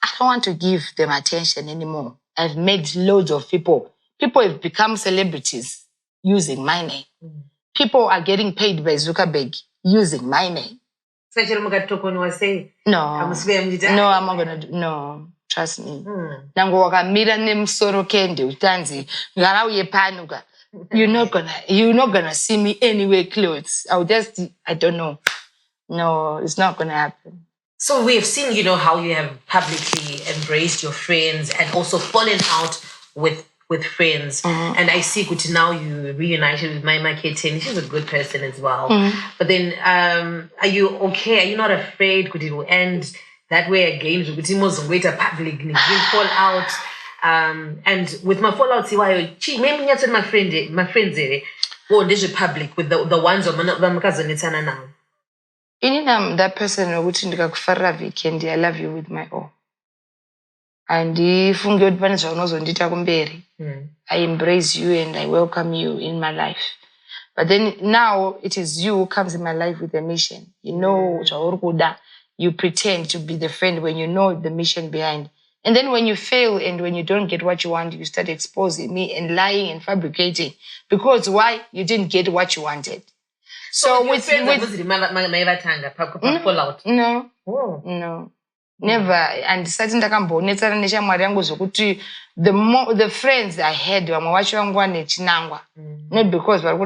Speaker 2: I don't want to give them attention anymore. I've made loads of people. People have become celebrities using my name. People are getting paid by Zuckerberg using my name. No, I'm not going to do. No, trust me. You're not gonna see me anywhere close. I don't know. No, it's not gonna happen.
Speaker 1: So we have seen, how you have publicly embraced your friends and also fallen out with friends. And I see that now you reunited with Mai TT. She's a good person as well. But then, are you okay? Are you not afraid that it will end that way again? Because you must wait a public fall out. And with my fallout, maybe not my friends, or the public with the ones of my now.
Speaker 2: I'm that person who I love you with my all. And if I embrace you and I welcome you in my life. But then now it is you who comes in my life with a mission. You pretend to be the friend when you know the mission behind. And then when you fail and when you don't get what you want, you start exposing me and lying and fabricating. Because why? You didn't get what you wanted.
Speaker 1: So with
Speaker 2: no. Oh. No. Never. And certain the friends I had not because and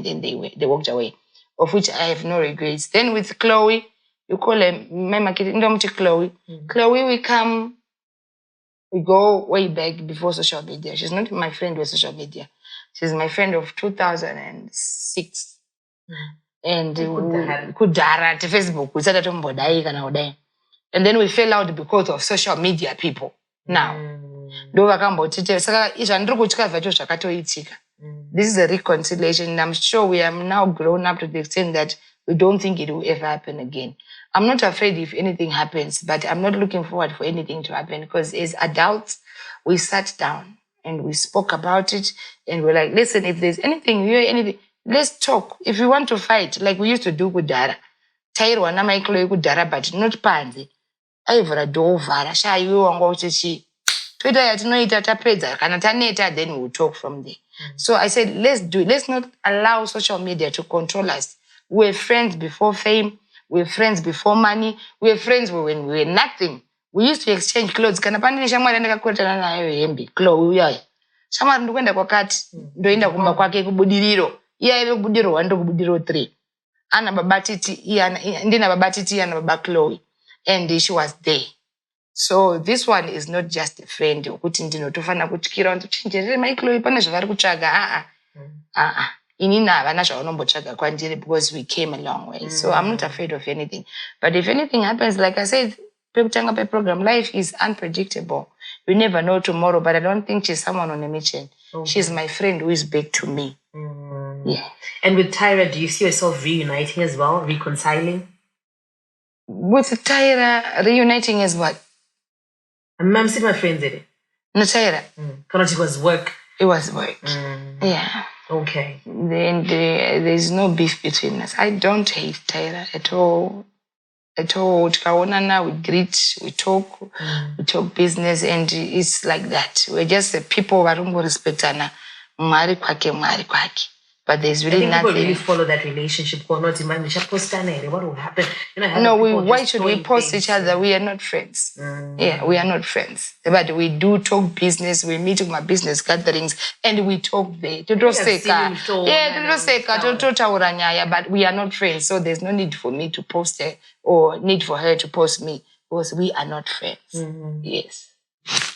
Speaker 2: then they walked away, of which I have no regrets. Then with Chloe, you call her Chloe. Chloe, we go way back before social media. She's not my friend with social media. She's my friend of 2006. And kudara to Facebook. We started on Bodai. And then we fell out because of social media people. Now, this is a reconciliation. And I'm sure we are now grown up to the extent that we don't think it will ever happen again. I'm not afraid if anything happens, but I'm not looking forward for anything to happen because as adults, we sat down and we spoke about it and we're like, listen, if there's anything, let's talk. If we want to fight, like we used to do with Dara, but not Panzi. aivhura dhoovhara shaiwe wanga uchichi toita yatinoita tapedza kana taneta then we'll talk from there. So I said let's not allow social media to control us. We're friends before fame, we're friends before money, we're friends when we were nothing. We used to exchange clothes. Kana pandine shamwari ndakakuretana nayo hembe Chloe uyai shamwari ndikuenda kwakati ndoenda kumba kwake kubudiriro iye aive kubudiriro 1 ndokubudiriro 3 ana baba TT ndina baba TT ana baba Chloe and she was there. So this one is not just a friend ukuthi ndinotofana kutyira ndichinjerere Mai Chloe pane zvavari kutsvaga inini havana zvavanombotsvaga kwandiri because we came a long way. So I'm not afraid of anything, but if anything happens, like I said pekutanga peprogram, life is unpredictable. You never know tomorrow, but I don't think she's someone on a mission. She's my friend who is back to me. Yeah.
Speaker 1: And with Tyra, do you see yourself reuniting as well, reconciling?
Speaker 2: With Tyra, reuniting is what?
Speaker 1: I'm seeing my friends in it.
Speaker 2: No, Tyra.
Speaker 1: It was work.
Speaker 2: It was work. Yeah.
Speaker 1: Okay.
Speaker 2: Then there's no beef between us. I don't hate Tyra at all. At all. We greet, we talk business, and it's like that. We're just the people who respect Anna. But there's really nothing.
Speaker 1: People really follow that relationship. What will happen?
Speaker 2: No, why should we post each other? We are not friends. Yeah, we are not friends. But we do talk business. We meet with my business gatherings and we talk there. But we are not friends. So there's no need for me to post her or need for her to post me because we are not friends. Yes.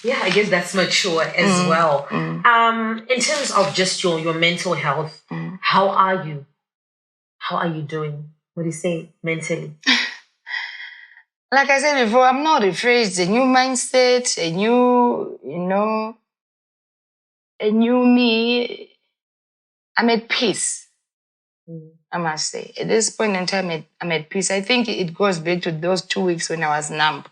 Speaker 1: Yeah, I guess that's mature as well. In terms of just your mental health, how are you? How are you doing? What do you say mentally?
Speaker 2: Like I said before, I'm not afraid. It's a new mindset, a new me. I'm at peace. I must say. At this point in time, I'm at peace. I think it goes back to those 2 weeks when I was numb.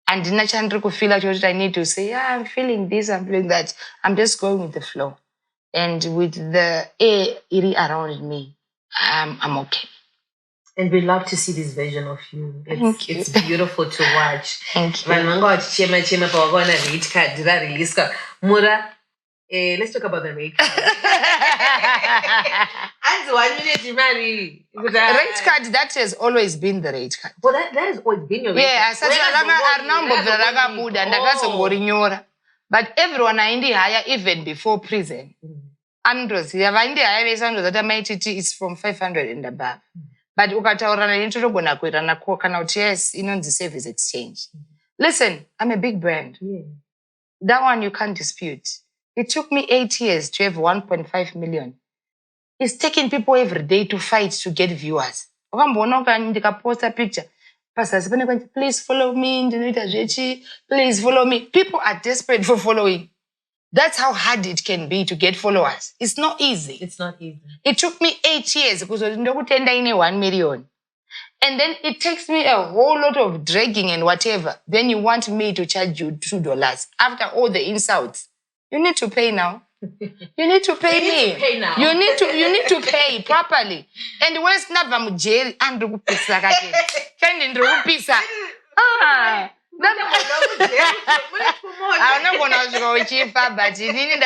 Speaker 2: And I feel like I need to say, I'm feeling this, I'm feeling that. I'm just going with the flow. And with the air around me, I'm okay.
Speaker 1: And we love to see this version of you.
Speaker 2: Thank you.
Speaker 1: It's beautiful to watch.
Speaker 2: Thank you.
Speaker 1: Let's talk about the rate card. As 1 minute,
Speaker 2: rate card, that has always been the rate card.
Speaker 1: Well, that has always been your rate
Speaker 2: card. But everyone I hire even before prison. Andros, that Mai TT is from 500 and above. But yes, the service exchange. Listen, I'm a big brand. That one you can't dispute. It took me 8 years to have 1.5 million. It's taking people every day to fight to get viewers. Post a picture. Please follow me. Please follow me. People are desperate for following. That's how hard it can be to get followers. It's not easy.
Speaker 1: It's not easy.
Speaker 2: It took me 8 years because I didn't 1 million. And then it takes me a whole lot of dragging and whatever. Then you want me to charge you $2 after all the insults. You need to pay now. You need to pay me.
Speaker 1: To pay now.
Speaker 2: You need to pay properly. And where's Navam jail and Rupisa? I'm not going to go cheaper, but you need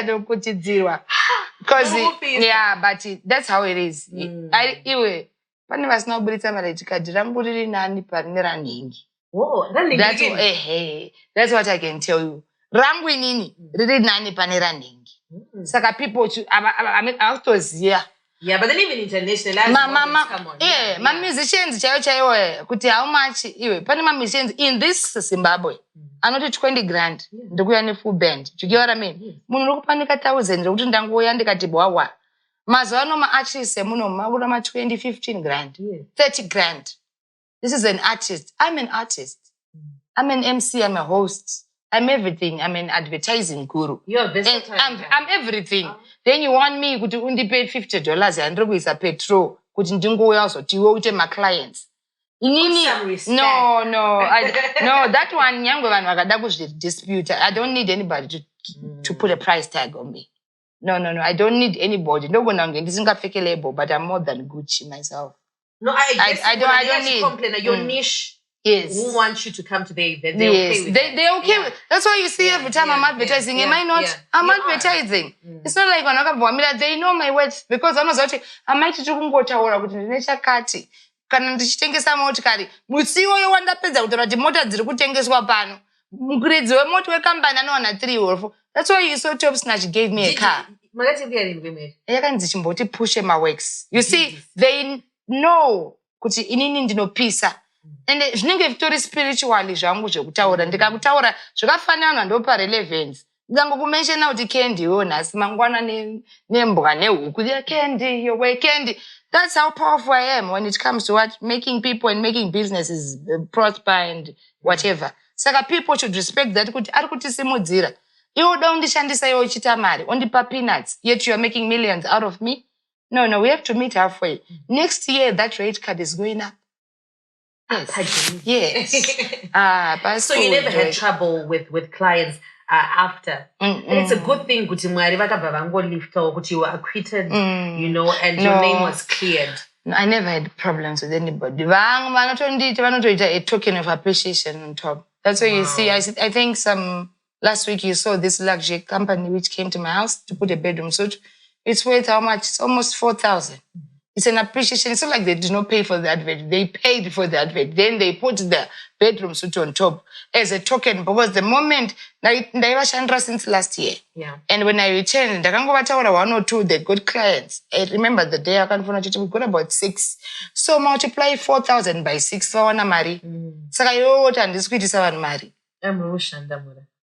Speaker 2: to put it zero. Because but that's how it is. Pani vasina kubuditsa marriage card rangu riri nani pane raningi. That's what I can tell you. Rangu inini riri nani pane raningi. Saka people autoziya.
Speaker 1: Yeah, but then even international, come on.
Speaker 2: Yeah, my musicians chaiwo kuti how much iwe pane my musicians in this Zimbabwe anoti 20 grand ndikuya ne full band. Do you get what I mean? Munhu ukupanika 1000 rekuti ndangoya ndikati bwawa. Mazano ma artists muno makuna ma 20 15 grand, 30 grand. This is an artist. I'm an artist. I'm an MC, I'm a host. I'm everything. I'm an advertising guru.
Speaker 1: You're versatile.
Speaker 2: I'm everything. Then you want me to only pay $50 and is a petrol. Could you also to go my clients?
Speaker 1: No.
Speaker 2: That one young woman that was the dispute. I don't need anybody to put a price tag on me. No. I don't need anybody. No one on this is a fake label, but I'm more than Gucci myself.
Speaker 1: No, I don't need. Complain. Your niche.
Speaker 2: Yes.
Speaker 1: who want you to come to their event.
Speaker 2: They're
Speaker 1: okay with that.
Speaker 2: They're okay with. That's why you see every time I'm advertising. Am I not? I'm advertising. It's not like they know my words because I'm not I might do kungotaura kuti ndine chakati kana ndichitengesa motikari mutsiwo yowandapedza kutaura kuti mota dziri kutengeswa pano mukuridzi wemoti wekambani anowana 3 or 4. That's why you saw Top Snatch gave me a car. Yakanzi chimboti pushe my works. You see, they know kuti inini ndinopisa. And zvinenge vitori spiritually zvangu zvekutaura ndikakutaura zvakafanana ndopa relevance ndangokumenshena kuti Candy nhasi mangwana nembwa nehuku Candy your Candy. That's how powerful I am when it comes to what making people and making businesses prosper and whatever. Saka people should respect that kuti ari kutisimudzira iwo da undishandisa iwo uchita mari undipa peanuts yet you are making millions out of me. No, we have to meet halfway. Next year that rate card is going up. Yes.
Speaker 1: So you never had trouble with clients after. And it's a good thing kuti Mwari vakabva vangolifta kuti you were acquitted, you know, and your name was cleared.
Speaker 2: No, I never had problems with anybody. Vanotoita a token of appreciation on top. That's why you see, I think last week you saw this luxury company which came to my house to put a bedroom suit. It's worth how much? It's almost 4,000. It's an appreciation. It's not like they did not pay for the advert. They paid for the advert. Then they put the bedroom suit on top as a token because the moment, Chandra since last year.
Speaker 1: Yeah.
Speaker 2: And when I returned, 1 or 2, they got clients. I remember the day I can't find we got about 6. So multiply 4,000 by 6 for one mari. So I wrote and this is mari.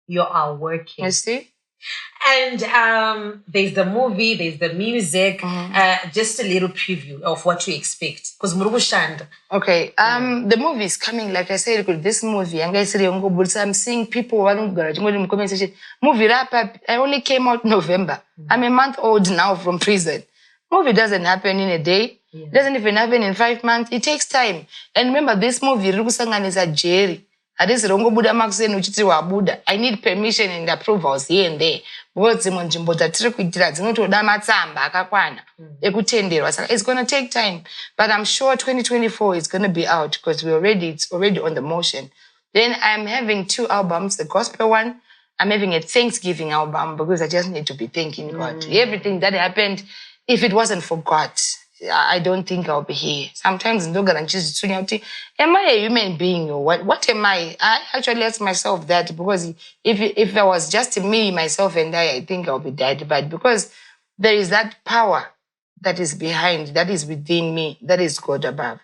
Speaker 1: You are working.
Speaker 2: You see?
Speaker 1: And there's the movie, there's the music. Just a little preview of what to expect. Because
Speaker 2: okay, the movie is coming. Like I said, this movie, I'm seeing people in conversation. Movie wrap up. I only came out November. I'm a month old now from prison. Movie doesn't happen in a day. It doesn't even happen in 5 months. It takes time. And remember, this movie is a Jerry. I need permission and approvals here and there. It's going to take time. But I'm sure 2024 is going to be out because it's already on the motion. Then I'm having 2 albums, the gospel one. I'm having a Thanksgiving album because I just need to be thanking God. Everything that happened, if it wasn't for God, I don't think I'll be here. Sometimes am I a human being or what? What am I? I actually ask myself that because if there was just me, myself, and I think I'll be dead. But because there is that power that is behind, that is within me, that is God above.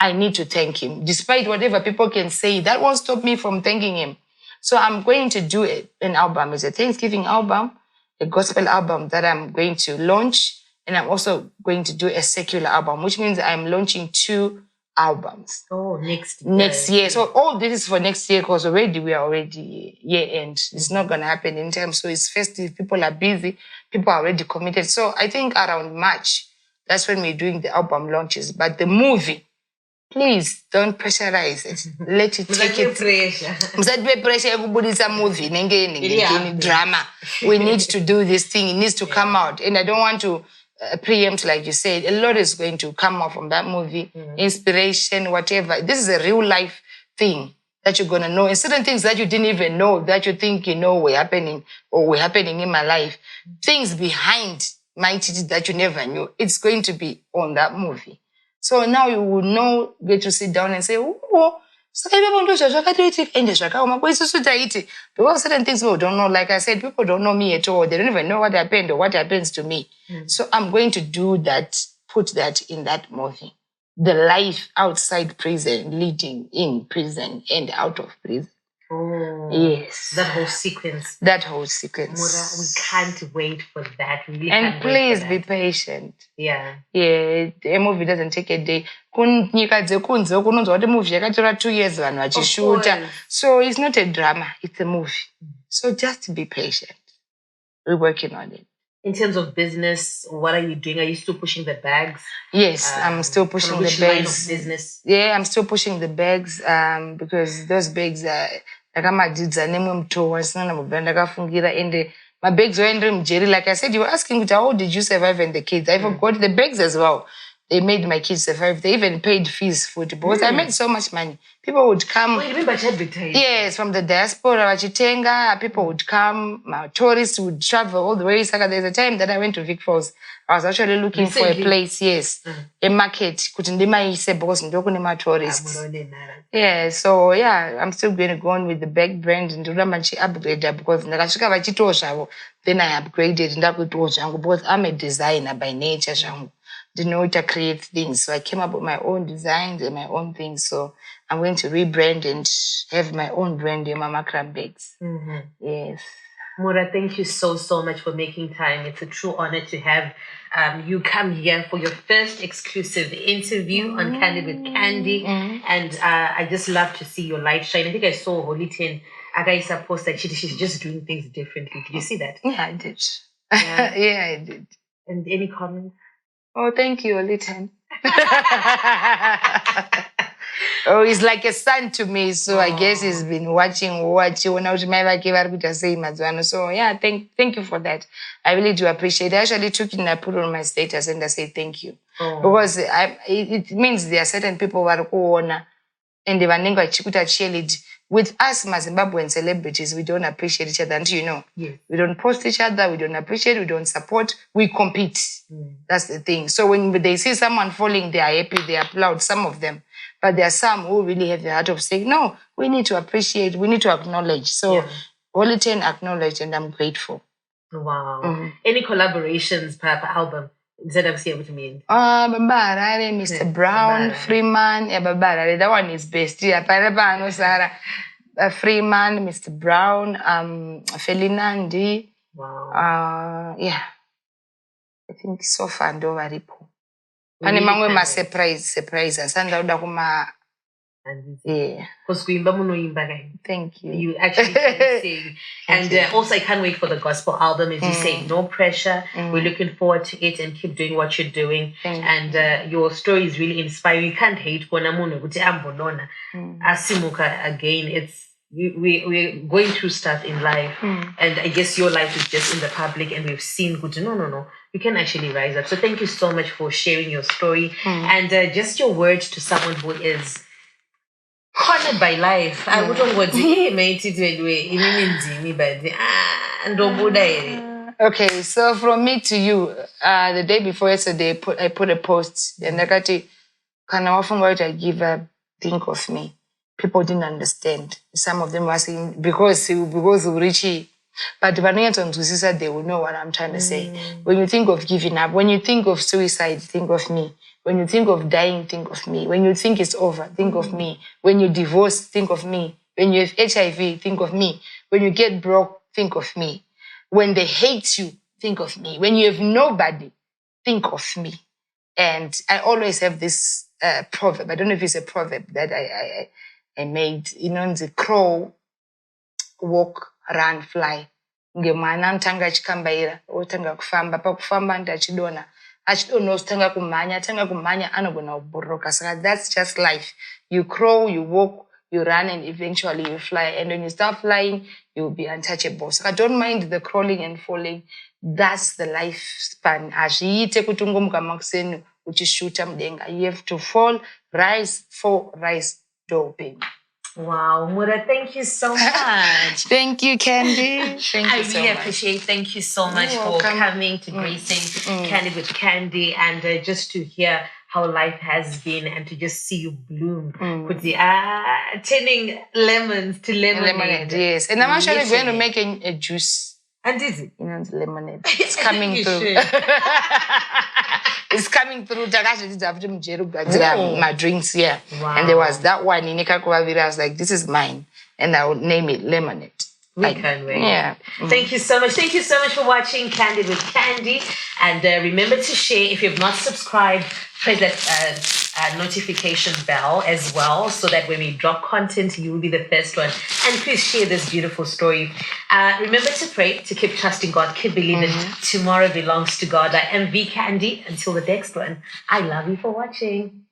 Speaker 2: I need to thank Him. Despite whatever people can say, that won't stop me from thanking Him. So I'm going to do an album. It's a Thanksgiving album, a gospel album that I'm going to launch. And I'm also going to do a secular album, which means I'm launching 2 albums.
Speaker 1: Oh, next
Speaker 2: year. So all this is for next year because we are already year end. It's not going to happen in time. So it's festive. People are busy. People are already committed. So I think around March, that's when we're doing the album launches. But the movie, please don't pressurize it. Let it take it. Pressure. Movie, drama. We need to do this thing. It needs to come out. And I don't want to preempt, like you said. A lot is going to come out from that movie. Inspiration, whatever. This is a real life thing that you're going to know. And certain things that you didn't even know, that you think you know were happening or were happening in my life. Things behind Mai TT that you never knew. It's going to be on that movie. So now you will know, get to sit down and say, oh, because certain things people don't know. Like I said, people don't know me at all. They don't even know what happened or what happens to me. So I'm going to do that, put that in that movie. The life outside prison, leading in prison and out of prison.
Speaker 1: Oh,
Speaker 2: yes.
Speaker 1: That whole sequence.
Speaker 2: Mura,
Speaker 1: we can't wait for that. Really
Speaker 2: and please be patient.
Speaker 1: Yeah.
Speaker 2: Yeah, a movie doesn't take a day. Movie 2 years. So it's not a drama, it's a movie. So just be patient. We're working on it.
Speaker 1: In terms of business, what are you doing? Are you still pushing the bags?
Speaker 2: Yes, I'm still pushing the bags.
Speaker 1: Line of business?
Speaker 2: Yeah, I'm still pushing the bags because those bags are like my bags were in Jerry. Like I said, you were asking how did you survive and the kids. I forgot the bags as well. They made my kids survive. They even paid fees for it because I made so much money. People would come.
Speaker 1: Oh, you remember advertising?
Speaker 2: Yes, from the diaspora, Wachitenga, people would come, tourists would travel all the way. There's a time that I went to Vic Falls. I was actually looking for a place, yes, a market. Because tourists. Yeah, so yeah, I'm still going to go on with the back brand and do upgrade because then I upgraded because I'm a designer by nature. Didn't know to create things. So I came up with my own designs and my own things. So I'm going to rebrand and have my own brand in Mama Crab Bags. Yes.
Speaker 1: Mura, thank you so much for making time. It's a true honor to have you come here for your first exclusive interview on Candid with Candy. And I just love to see your light shine. I think I saw Holy 10. Agaisa post that she's just doing things differently. Did you see that?
Speaker 2: Yeah, I did. Yeah, yeah I did.
Speaker 1: And any comments?
Speaker 2: Oh, thank you, Holy 10. Oh, he's like a son to me, so I guess he's been watching. So yeah, thank you for that. I really do appreciate it. I actually took it and I put it on my status and I say thank you. Because it means there are certain people who are and they were cheerlead. With us, Zimbabwean celebrities, we don't appreciate each other. And we don't post each other, we don't appreciate, we don't support, we compete. That's the thing. So when they see someone falling, they are happy, they applaud, some of them. But there are some who really have the heart of saying, no, we need to appreciate, we need to acknowledge. So, Holy 10 acknowledged, and I'm grateful.
Speaker 1: Wow. Any collaborations per album?
Speaker 2: Mr. Brown, Freeman, that one is best. Freeman, Mr. Brown, Felinandi.
Speaker 1: Wow.
Speaker 2: Yeah. I think so far ndo varipo. Pane mamwe ma surprise. Yeah. Thank you.
Speaker 1: You actually can sing. And also, I can't wait for the gospel album. As you say, no pressure. We're looking forward to it and keep doing what you're doing. And your story is really inspiring. You can't hate Asimuka again. We're going through stuff in life. And I guess your life is just in the public and we've seen good. No. You can actually rise up. So thank you so much for sharing your story. And just your words to someone who is cornered by life. I wouldn't go to Mai TT
Speaker 2: Okay, so from me to you, the day before yesterday, I put a post and I give a think of me. People didn't understand. Some of them were saying because Richie, but when you talk to sister, they will know what I'm trying to say. When you think of giving up, when you think of suicide, think of me. When you think of dying, think of me. When you think it's over, think of me. When you divorce, think of me. When you have HIV, think of me. When you get broke, think of me. When they hate you, think of me. When you have nobody, think of me. And I always have this proverb. I don't know if it's a proverb that I made. The crow, walk, run, fly. Ngemwana ntanga chikambaira otanga kufamba pakufamba ndachidona achidona usitanga kumhanya anogona kubhururuka. Saka that's just life. You crawl, you walk, you run, and eventually you fly. And when you start flying, you'll be untouchable. So I don't mind the crawling and falling. That's the lifespan. Azviite kuti ungomuka makuseni uchishuta mudenga. You have to fall, rise, door open.
Speaker 1: Wow, Mura, thank you so much.
Speaker 2: Thank you, Candy.
Speaker 1: I really appreciate. Thank you so much for coming to gracing Candid with Candy and just to hear how life has been and to just see you bloom. Turning lemons to lemonade.
Speaker 2: Yes, and I'm actually going to make a juice.
Speaker 1: And is it?
Speaker 2: Lemonade. It's coming through. It's coming through. My drinks, yeah.
Speaker 1: Wow.
Speaker 2: And there was that one in Nikakuvavira. I was like, this is mine. And I would name it Lemonade.
Speaker 1: We can't wait.
Speaker 2: Yeah.
Speaker 1: Thank you so much. Thank you so much for watching Candid with Candy. And remember to share. If you have not subscribed, press that notification bell as well so that when we drop content, you will be the first one. And please share this beautiful story. Remember to pray, to keep trusting God, keep believing. Tomorrow belongs to God. I am V Candy. Until the next one, I love you for watching.